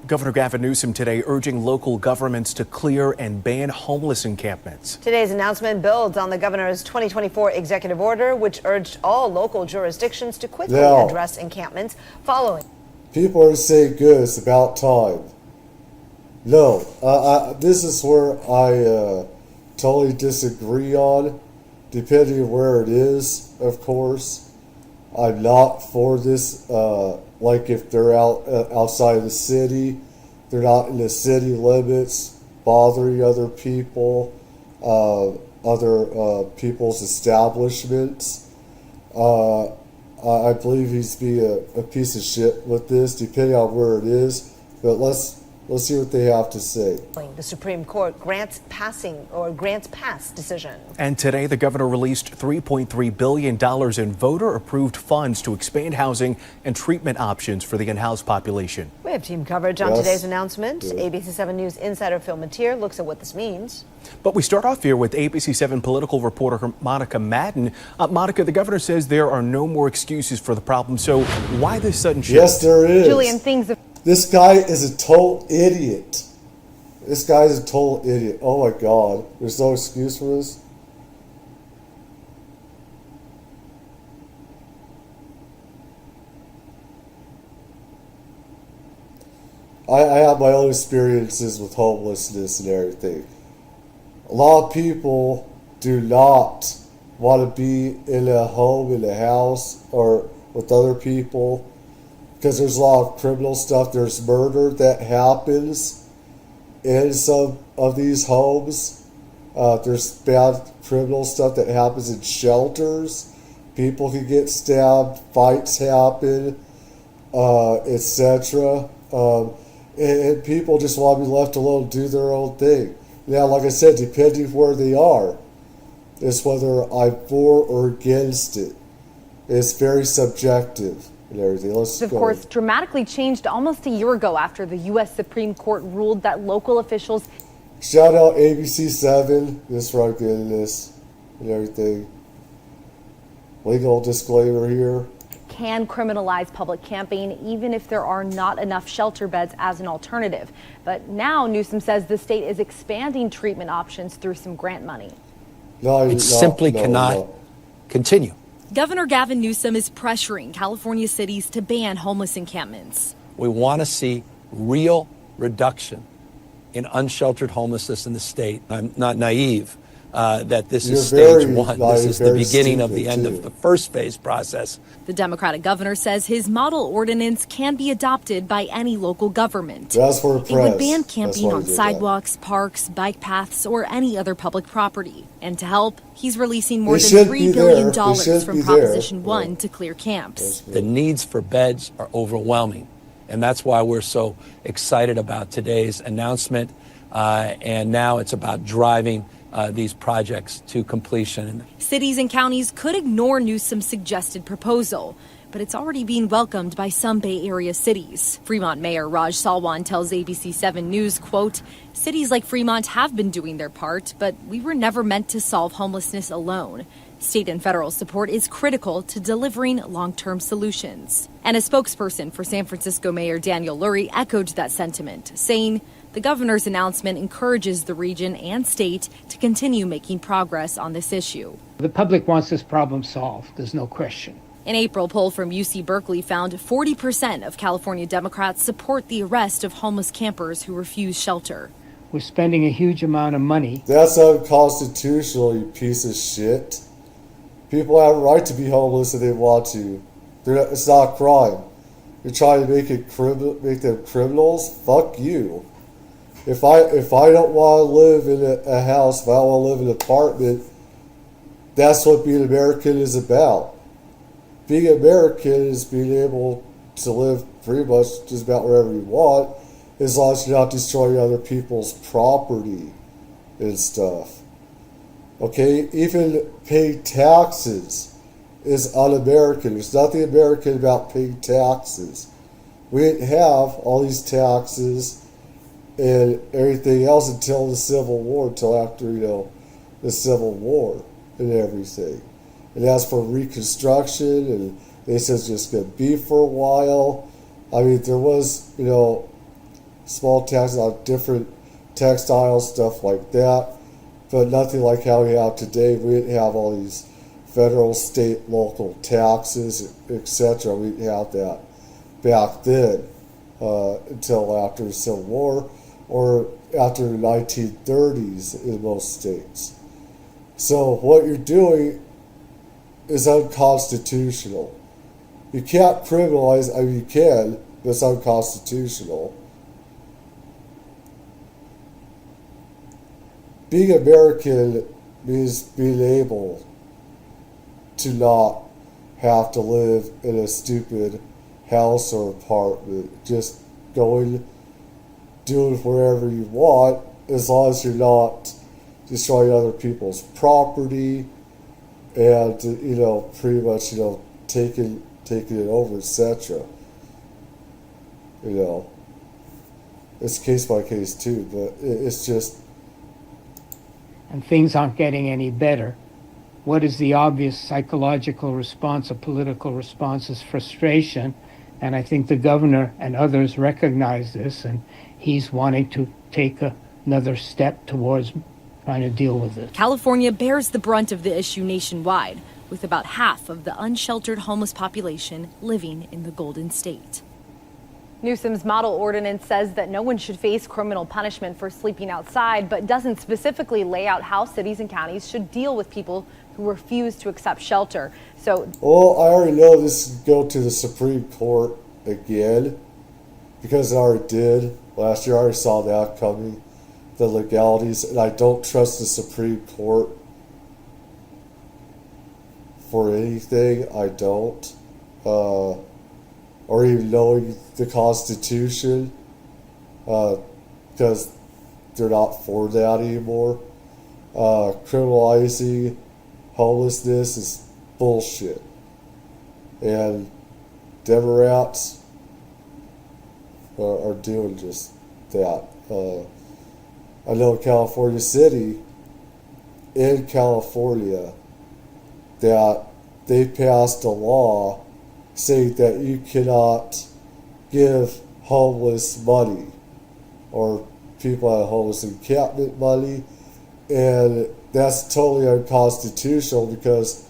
Governor Gavin Newsom today urging local governments to clear and ban homeless encampments. Today's announcement builds on the governor's 2024 executive order, which urged all local jurisdictions to quickly address encampments following. People are saying good. It's about time. No, this is where I totally disagree on, depending on where it is, of course. I'm not for this. Like if they're outside of the city, they're not in the city limits, bothering other people, other people's establishments. I believe he's being a piece of shit with this, depending on where it is. But let's see what they have to say. The Supreme Court grants pass decision. And today, the governor released $3.3 billion in voter-approved funds to expand housing and treatment options for the unhoused population. We have team coverage on today's announcement. ABC 7 News insider Phil Matier looks at what this means. But we start off here with ABC 7 political reporter Monica Madden. Monica, the governor says there are no more excuses for the problem. So why this sudden shift? Yes, there is. Julian, This guy is a total idiot. This guy is a total idiot. Oh my God. There's no excuse for this. I have my own experiences with homelessness and everything. A lot of people do not want to be in a home, in a house, or with other people, because there's a lot of criminal stuff. There's murder that happens in some of these homes. There's bad criminal stuff that happens in shelters. People can get stabbed, fights happen, etc. And people just want to be left alone to do their own thing. Now, like I said, depending where they are, is whether I'm for or against it. It's very subjective. And everything. Of course, dramatically changed almost a year ago after the U.S. Supreme Court ruled that local officials... Shout out ABC 7. This is where I'm getting this and everything. Legal disclaimer here. ...can criminalize public camping even if there are not enough shelter beds as an alternative. But now Newsom says the state is expanding treatment options through some grant money. It simply cannot continue. Governor Gavin Newsom is pressuring California cities to ban homeless encampments. We want to see real reduction in unsheltered homelessness in the state. I'm not naive. that this You're is stage very one. naive, This is the very beginning of the stupid, end too. of the first phase process. The Democratic governor says his model ordinance can be adopted by any local government. That's for the It would press. ban That's camping why he on did that. sidewalks, parks, bike paths, or any other public property. And to help, he's releasing more They than should $3 be billion there. They should from be there. Proposition 1 to clear camps. The needs for beds are overwhelming. And that's why we're so excited about today's announcement. And now it's about driving these projects to completion. Cities and counties could ignore Newsom's suggested proposal, but it's already being welcomed by some Bay Area cities. Fremont Mayor Raj Salwan tells ABC 7 News, quote, "Cities like Fremont have been doing their part, but we were never meant to solve homelessness alone. State and federal support is critical to delivering long-term solutions." And a spokesperson for San Francisco Mayor Daniel Lurie echoed that sentiment, saying the governor's announcement encourages the region and state to continue making progress on this issue. The public wants this problem solved, there's no question. An April poll from UC Berkeley found 40% of California Democrats support the arrest of homeless campers who refuse shelter. We're spending a huge amount of money. That's unconstitutional, you piece of shit. People have a right to be homeless if they want to. It's not a crime. You're trying to make them criminals? Fuck you. If I don't want to live in a house, if I don't want to live in an apartment, that's what being American is about. Being American is being able to live pretty much just about wherever you want, as long as you're not destroying other people's property and stuff. Okay, even paying taxes is un-American. There's nothing American about paying taxes. We didn't have all these taxes and everything else until the Civil War, until after, the Civil War and everything. And as for Reconstruction, and they said it's just going to be for a while. I mean, there was, small taxes on different textiles, stuff like that, but nothing like how we have today. We didn't have all these federal, state, local taxes, etc. We didn't have that back then until after the Civil War or after the 1930s in most states. So what you're doing is unconstitutional. You can't criminalize, I mean you can, but it's unconstitutional. Being American means being able to not have to live in a stupid house or apartment. Just doing wherever you want, as long as you're not destroying other people's property and, pretty much, taking it over, etc. It's case by case too, but it's just. And things aren't getting any better. What is the obvious psychological response, a political response, is frustration. And I think the governor and others recognize this, and he's wanting to take another step towards trying to deal with it. California bears the brunt of the issue nationwide, with about half of the unsheltered homeless population living in the Golden State. Newsom's model ordinance says that no one should face criminal punishment for sleeping outside, but doesn't specifically lay out how cities and counties should deal with people who refuse to accept shelter. So, well, I already know this is go to the Supreme Court again, because it already did last year. I already saw that coming, the legalities, and I don't trust the Supreme Court for anything. I don't. Or even knowing the Constitution, because they're not for that anymore. Criminalizing homelessness is bullshit. And Democrats are doing just that. I know in California City, in California, that they passed a law saying that you cannot give homeless money or people at a homeless encampment money, and that's totally unconstitutional because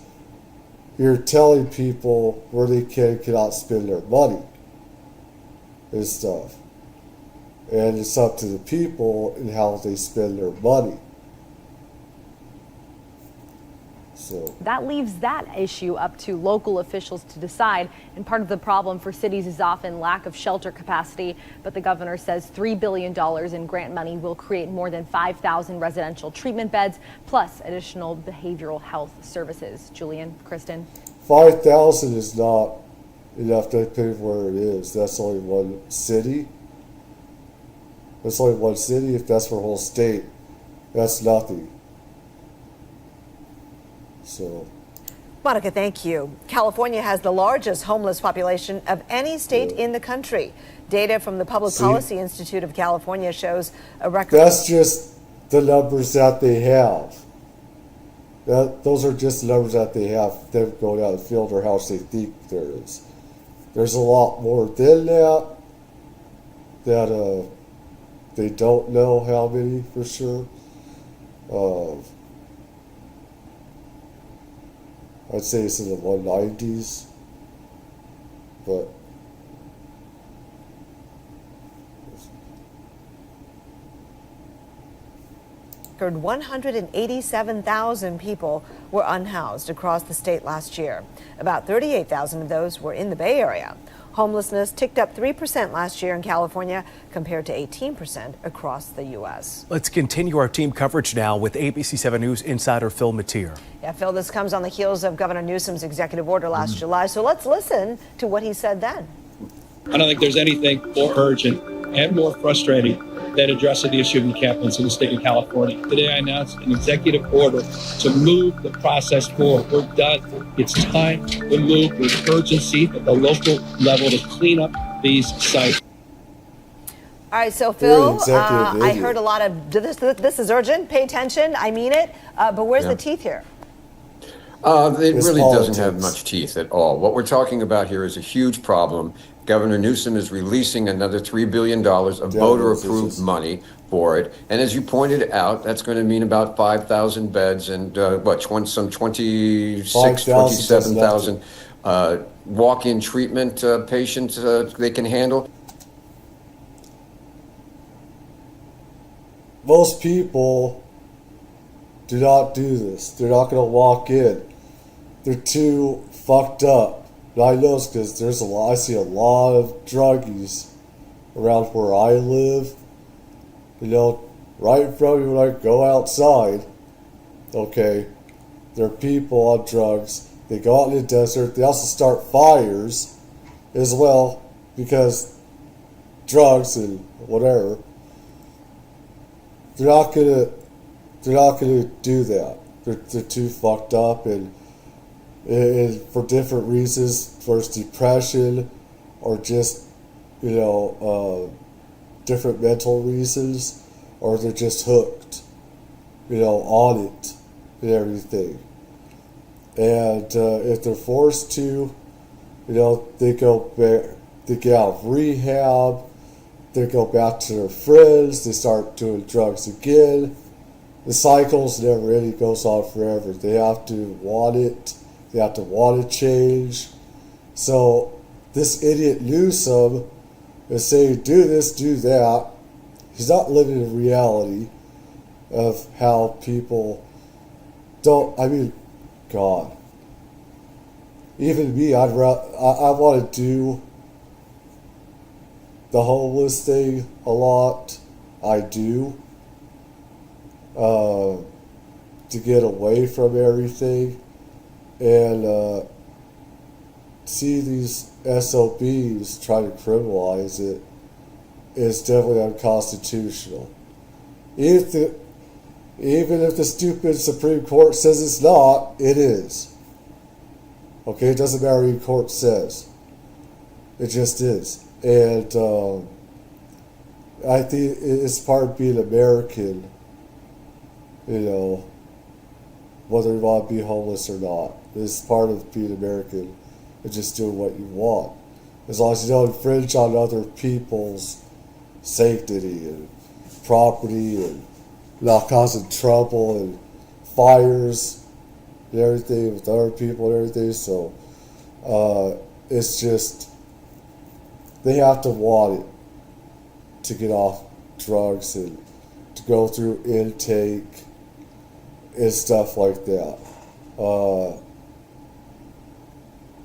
you're telling people where they can and cannot spend their money and stuff. And it's up to the people in how they spend their money. So That leaves that issue up to local officials to decide. And part of the problem for cities is often lack of shelter capacity. But the governor says $3 billion in grant money will create more than 5,000 residential treatment beds, plus additional behavioral health services. Julian, Kristen. 5,000 is not enough to pay where it is. That's only one city. That's only one city. If that's for a whole state, that's nothing. So, Monica, thank you. California has the largest homeless population of any state in the country. Data from the Public Policy Institute of California shows a record. That's just the numbers that they have. Those are just the numbers that they have. Them going out in the field or how they think there is. There's a lot more than that. That they don't know how many for sure. I'd say it's in the 190s, but record 187,000 people were unhoused across the state last year. About 38,000 of those were in the Bay Area. Homelessness ticked up 3% last year in California compared to 18% across the U.S. Let's continue our team coverage now with ABC 7 News insider Phil Mateer. Yeah, Phil, this comes on the heels of Governor Newsom's executive order last July. So let's listen to what he said then. I don't think there's anything more urgent and more frustrating than addressing the issue of encampments in the state of California. Today, I announced an executive order to move the process forward. We're done. It's time to move with urgency at the local level to clean up these sites. All right, so Phil, I heard a lot of this is urgent. Pay attention. I mean it. But where's the teeth here? It really doesn't have much teeth at all. What we're talking about here is a huge problem. Governor Newsom is releasing another $3 billion of voter-approved money for it. And as you pointed out, that's going to mean about 5,000 beds and, some 27,000 walk-in treatment patients they can handle. Most people do not do this. They're not going to walk in. They're too fucked up. And I know it's because I see a lot of druggies around where I live. You know, right in front of me when I go outside. Okay, there are people on drugs. They go out in the desert. They also start fires as well because drugs and whatever. They're not gonna do that. They're too fucked up and for different reasons, first depression or just, different mental reasons, or they're just hooked, on it and everything. And if they're forced to, they go back, they get out of rehab, they go back to their friends, they start doing drugs again. The cycle's never ending, it goes on forever. They have to want it. They have to want to change. So this idiot Newsom is saying, do this, do that. He's not living in reality of how people God. Even me, I want to do the homeless thing a lot. I do. To get away from everything. And see these SOBs try to criminalize it is definitely unconstitutional. Even if the stupid Supreme Court says it's not, it is. Okay, it doesn't matter what the court says. It just is. And I think it's part of being American, whether you want to be homeless or not. It's part of being American and just doing what you want. As long as you don't infringe on other people's sanctity and property and not causing trouble and fires and everything with other people and everything. So it's just, they have to want it to get off drugs and to go through intake and stuff like that.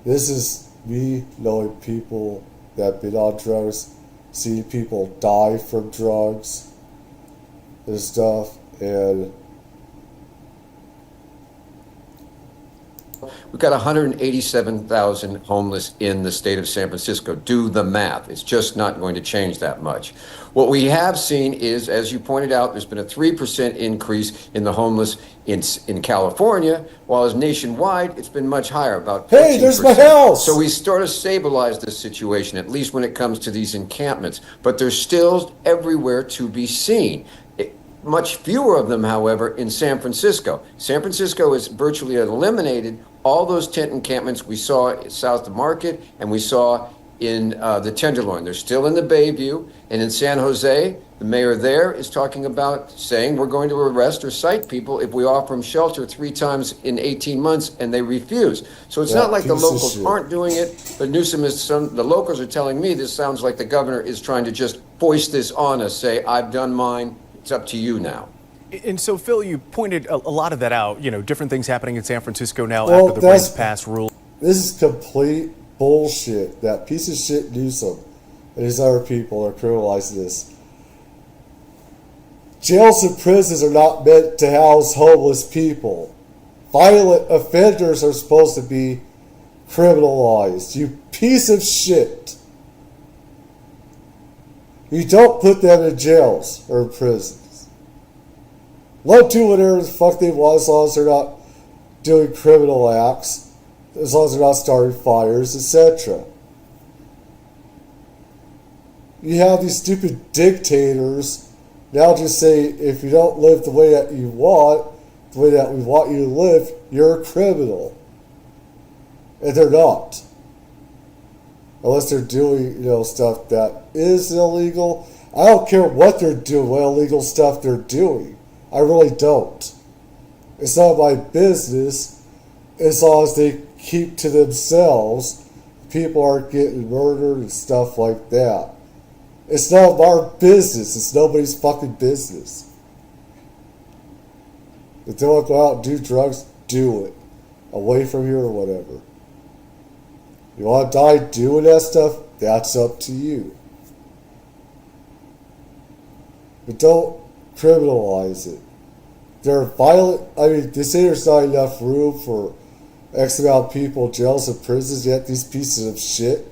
This is me knowing people that have been on drugs, seeing people die from drugs and stuff, and we've got 187,000 homeless in the state of San Francisco. Do the math. It's just not going to change that much. What we have seen is, as you pointed out, there's been a 3% increase in the homeless in California, while as nationwide, it's been much higher, about 14%. Hey, there's my house! So we sort of stabilized this situation, at least when it comes to these encampments. But they're still everywhere to be seen. Much fewer of them, however, in San Francisco. San Francisco has virtually eliminated all those tent encampments we saw south of Market and we saw in the Tenderloin. They're still in the Bayview. And in San Jose, the mayor there is talking about saying we're going to arrest or cite people if we offer them shelter 3 times in 18 months and they refuse. So it's not like the locals aren't doing it, but Newsom is the locals are telling me this sounds like the governor is trying to just foist this on us, say, I've done mine. It's up to you now. And so, Phil, you pointed a lot of that out, different things happening in San Francisco now after the Brains Pass rule. This is complete bullshit. That piece of shit Newsom and his other people are criminalizing this. Jails and prisons are not meant to house homeless people. Violent offenders are supposed to be criminalized. You piece of shit. You don't put them in jails or in prisons. Let them do whatever the fuck they want as long as they're not doing criminal acts, as long as they're not starting fires, etc. You have these stupid dictators now just say, if you don't live the way that you want, the way that we want you to live, you're a criminal. And they're not. Unless they're doing, stuff that is illegal. I don't care what they're doing, what illegal stuff they're doing. I really don't. It's not my business as long as they keep to themselves. People aren't getting murdered and stuff like that. It's none of our business. It's nobody's fucking business. If they want to go out and do drugs, do it. Away from here or whatever. You want to die doing that stuff? That's up to you. But don't criminalize it. They're violent. They say there's not enough room for X amount of people in jails and prisons, yet these pieces of shit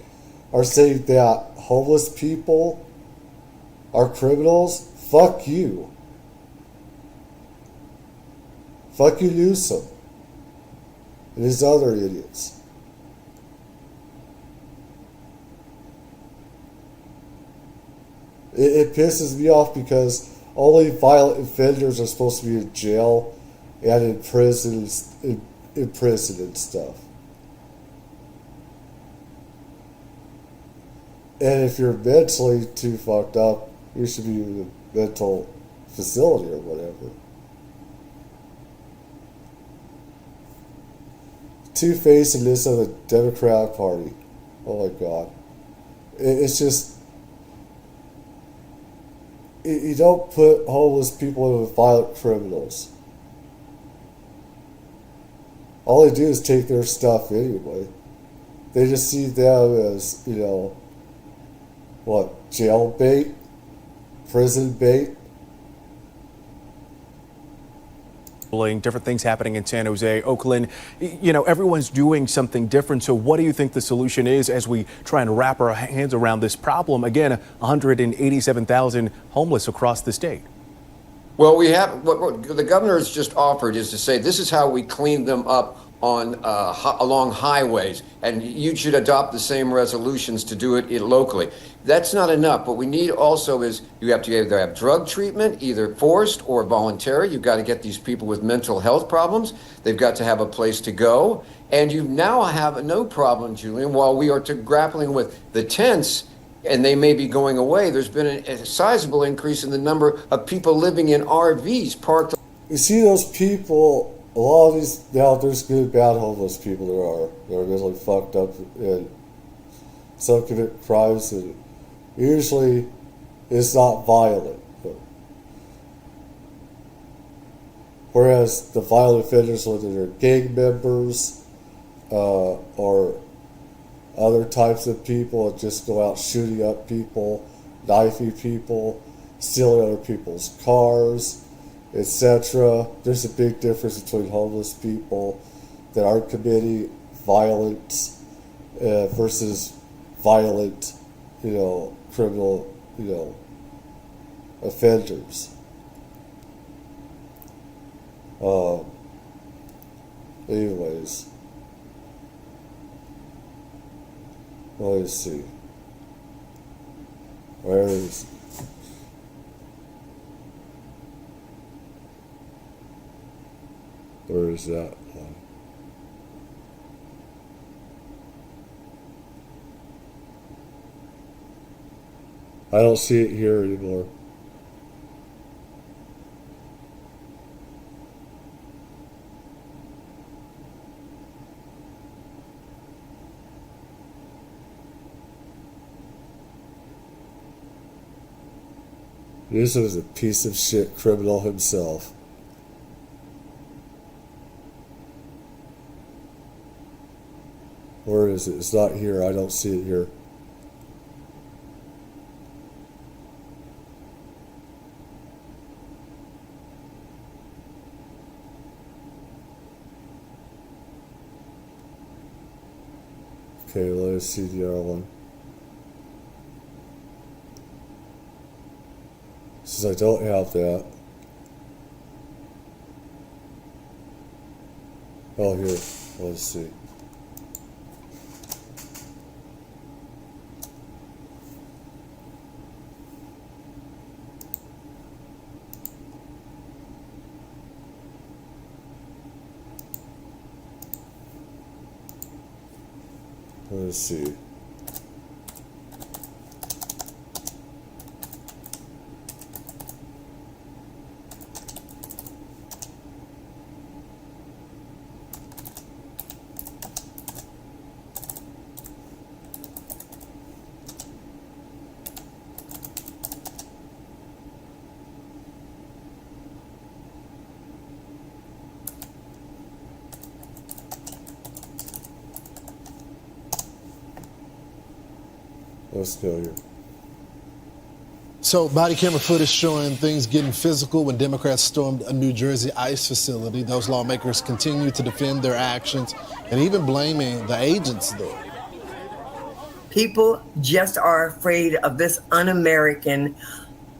are saying that homeless people are criminals. Fuck you. Fuck you, Newsom. And his other idiots. It pisses me off because only violent offenders are supposed to be in jail and in prison and stuff. And if you're mentally too fucked up, you should be in a mental facility or whatever. Two-facedness of the Democratic Party. Oh my God. It's just... You don't put homeless people with violent criminals. All they do is take their stuff anyway. They just see them as, jail bait? Prison bait? Different things happening in San Jose, Oakland. Everyone's doing something different. So what do you think the solution is as we try and wrap our hands around this problem? Again, 187,000 homeless across the state. Well, we have what the governor has just offered is to say this is how we clean them up on along highways, and you should adopt the same resolutions to do it locally. That's not enough. What we need also is you have to either have drug treatment, either forced or voluntary. You've got to get these people with mental health problems. They've got to have a place to go. And you now have no problem, Julian, while we are grappling with the tents, and they may be going away, there's been a sizable increase in the number of people living in RVs parked. You see those people... A lot of these, there's good and bad homeless people there are really fucked up and some commit crimes, and usually it's not violent. But Whereas the violent offenders, whether they're gang members or other types of people, just go out shooting up people, knifing people, stealing other people's cars, etc. There's a big difference between homeless people that aren't committing violence versus violent, criminal, offenders. Anyways, let me see. Where is that one? I don't see it here anymore. This was a piece of shit criminal himself. Where is it? It's not here. I don't see it here. Okay, let's see the other one. Since I don't have that. Oh, here. Let's see. Let's see. Let's go here. So body camera footage showing things getting physical when Democrats stormed a New Jersey ICE facility. Those lawmakers continue to defend their actions and even blaming the agents there. People just are afraid of this un-American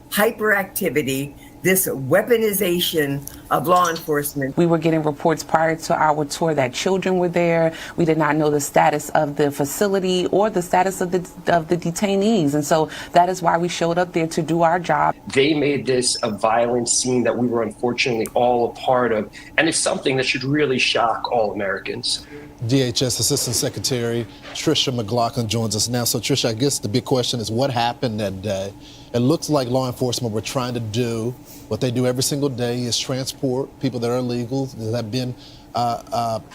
hyperactivity, this weaponization of law enforcement. We were getting reports prior to our tour that children were there. We did not know the status of the facility or the status of the detainees. And so that is why we showed up there to do our job. They made this a violent scene that we were unfortunately all a part of. And it's something that should really shock all Americans. DHS Assistant Secretary Tricia McLaughlin joins us now. So Tricia, I guess the big question is what happened that day? It looks like law enforcement were trying to do what they do every single day, is transport people that are illegal, that have been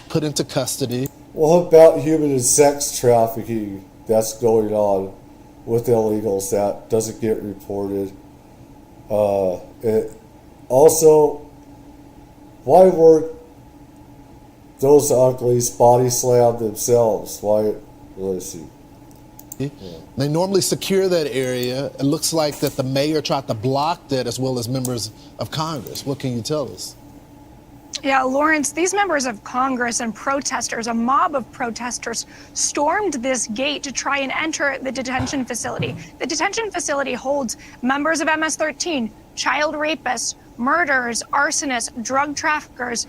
put into custody. What about human and sex trafficking that's going on with illegals that doesn't get reported? Also, why weren't those uglies body slammed themselves? Why? Let's see. Yeah. They normally secure that area. It looks like that the mayor tried to block that as well as members of Congress. What can you tell us? Yeah, Lawrence, these members of Congress and protesters, a mob of protesters, stormed this gate to try and enter the detention facility. The detention facility holds members of MS-13, child rapists, murderers, arsonists, drug traffickers,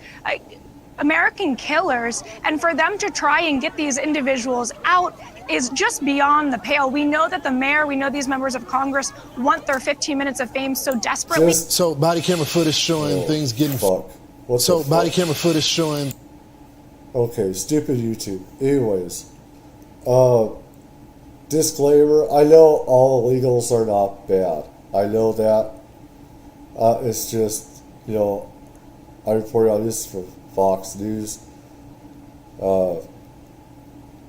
American killers, and for them to try and get these individuals out is just beyond the pale. We know that the mayor, we know these members of Congress want their 15 minutes of fame so desperately. So body camera footage showing things getting... Body camera footage showing... Okay, stupid YouTube. Anyways, disclaimer, I know all illegals are not bad. I know that. It's just, I reported on this for Fox News.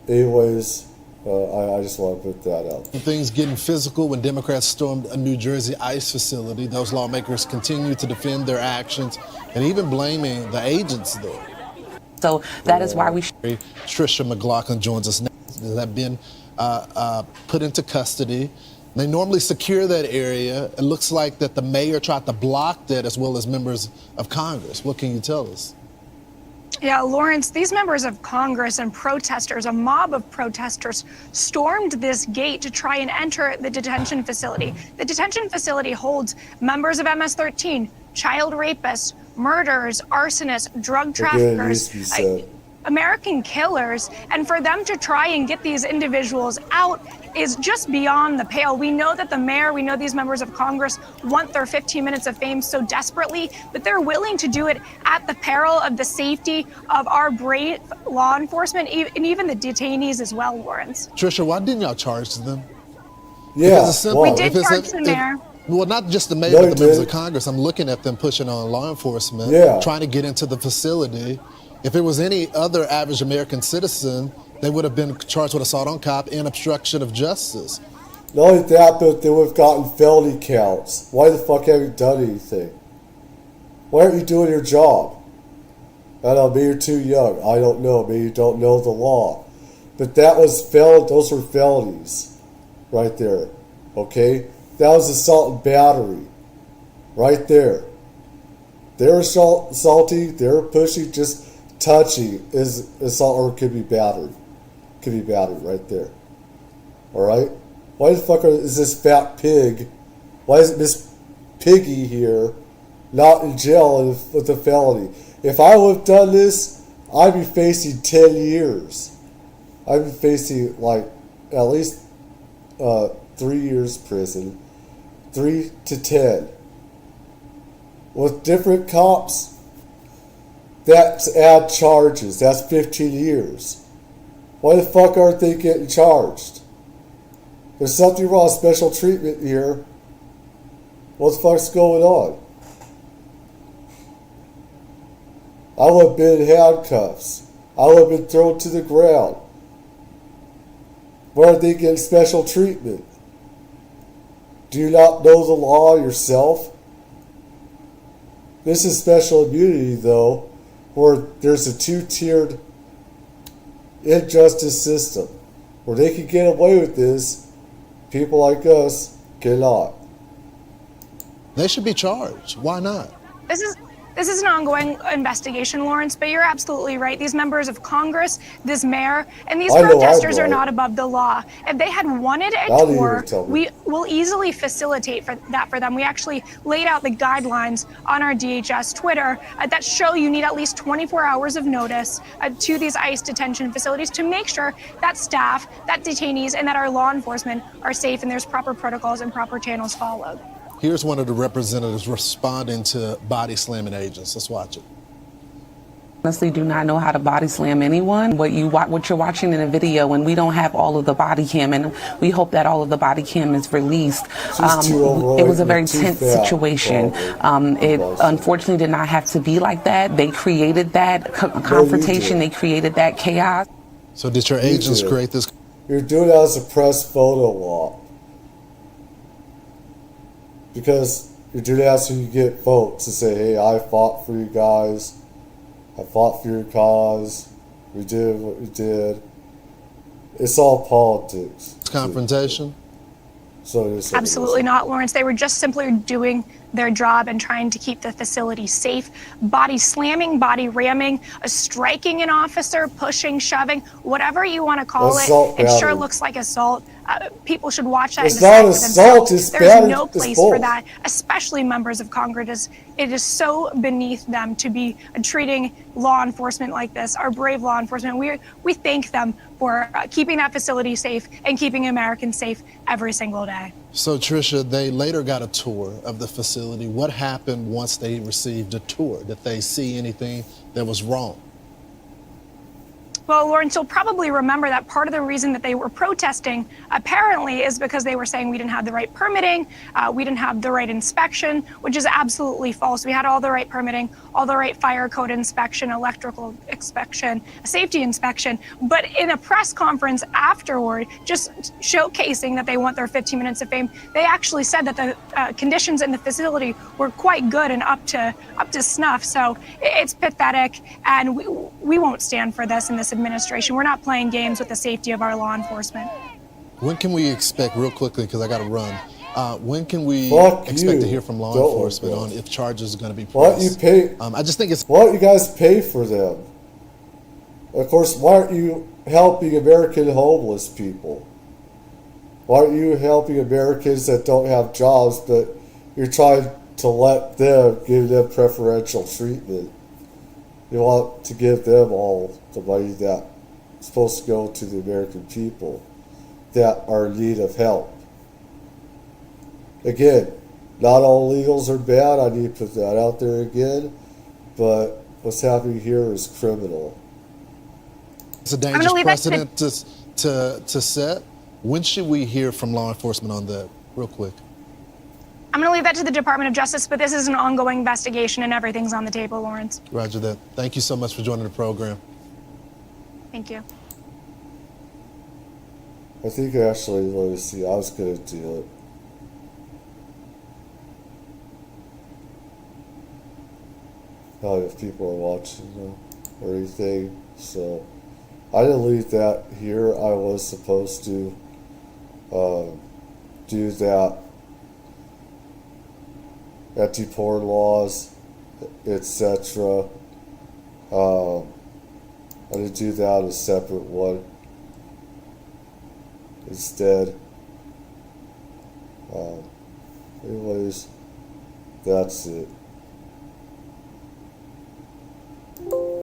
Anyways, I just want to put that out. Things getting physical when Democrats stormed a New Jersey ICE facility. Those lawmakers continue to defend their actions and even blaming the agents there. So that is why we... Trisha McLaughlin joins us now. They have been put into custody. They normally secure that area. It looks like that the mayor tried to block that, as well as members of Congress. What can you tell us? Yeah, Lawrence, these members of Congress and protesters, a mob of protesters, stormed this gate to try and enter the detention facility. The detention facility holds members of MS-13, child rapists, murderers, arsonists, drug traffickers, American killers, and for them to try and get these individuals out is just beyond the pale. We know that the mayor, we know these members of Congress want their 15 minutes of fame so desperately, but they're willing to do it at the peril of the safety of our brave law enforcement and even the detainees as well, Lawrence. Trisha, why didn't y'all charge them? Yeah, we did charge the mayor. Well, not just the mayor, but the members of Congress. I'm looking at them pushing on law enforcement, trying to get into the facility. If it was any other average American citizen, they would have been charged with assault on cop and obstruction of justice. Not only that, but they would have gotten felony counts. Why the fuck haven't you done anything? Why aren't you doing your job? I don't know, maybe you're too young. I don't know. Maybe you don't know the law. But those were felonies right there. Okay? That was assault and battery. Right there. They're assaulting, they're pushing, just touching is assault, or it could be battery. Could be battery right there. Alright? Why the fuck is this fat pig, why is Miss Piggy here not in jail with a felony? If I would have done this, I'd be facing 10 years. I'd be facing like at least 3 years prison. 3 to 10. With different cops, that's add charges. That's 15 years. Why the fuck aren't they getting charged? There's something wrong, special treatment here. What the fuck's going on? I would have been in handcuffs. I would have been thrown to the ground. Why aren't they getting special treatment? Do you not know the law yourself? This is special immunity, though, where there's a two-tiered injustice system. Where they can get away with this, people like us cannot. They should be charged. Why not? This is an ongoing investigation, Lawrence, but you're absolutely right. These members of Congress, this mayor, and these protesters are not above the law. If they had wanted a tour, we will easily facilitate that for them. We actually laid out the guidelines on our DHS Twitter that show you need at least 24 hours of notice to these ICE detention facilities to make sure that staff, that detainees, and that our law enforcement are safe and there's proper protocols and proper channels followed. Here's one of the representatives responding to body slamming agents. Let's watch it. Honestly, do not know how to body slam anyone. What you're watching in a video, and we don't have all of the body cam, and we hope that all of the body cam is released. It was a very tense situation. It unfortunately did not have to be like that. They created that confrontation. They created that chaos. So did your agents create this? You're doing it as a press photo op. Because you're doing that so you get votes to say, hey, I fought for you guys. I fought for your cause. We did what we did. It's all politics. It's confrontation? So it is. Absolutely not, Lawrence. They were just simply doing their job and trying to keep the facility safe. Body slamming, body ramming, striking an officer, pushing, shoving, whatever you want to call it. It sure looks like assault. People should watch that. It's not assault, it's battery. There's no place for that, especially members of Congress. It is so beneath them to be treating law enforcement like this, our brave law enforcement. We thank them for keeping that facility safe and keeping Americans safe every single day. So, Tricia, they later got a tour of the facility. What happened once they received a tour? Did they see anything that was wrong? Well, Lawrence, you'll probably remember that part of the reason that they were protesting apparently is because they were saying we didn't have the right permitting, we didn't have the right inspection, which is absolutely false. We had all the right permitting, all the right fire code inspection, electrical inspection, safety inspection. But in a press conference afterward, just showcasing that they want their 15 minutes of fame, they actually said that the conditions in the facility were quite good and up to snuff. So it's pathetic, and we won't stand for this in this administration. We're not playing games with the safety of our law enforcement. When can we expect, real quickly, because I got to run, when can we expect to hear from law enforcement on if charges are going to be pressed? I just think it's... Why don't you guys pay for them? Of course, why aren't you helping American homeless people? Why aren't you helping Americans that don't have jobs, but you're trying to let them, give them preferential treatment? You want to give them all the money that's supposed to go to the American people that are in need of help. Again, not all illegals are bad. I need to put that out there again. But what's happening here is criminal. It's a dangerous precedent to set. When should we hear from law enforcement on that? Real quick. I'm going to leave that to the Department of Justice, but this is an ongoing investigation and everything's on the table, Lawrence. Roger that. Thank you so much for joining the program. Thank you. I think actually, let me see, I was going to do it. Not if people are watching or anything, so I didn't leave that here. I was supposed to do that anti-porn laws, etc. I didn't do that a separate one. Instead, anyways, that's it.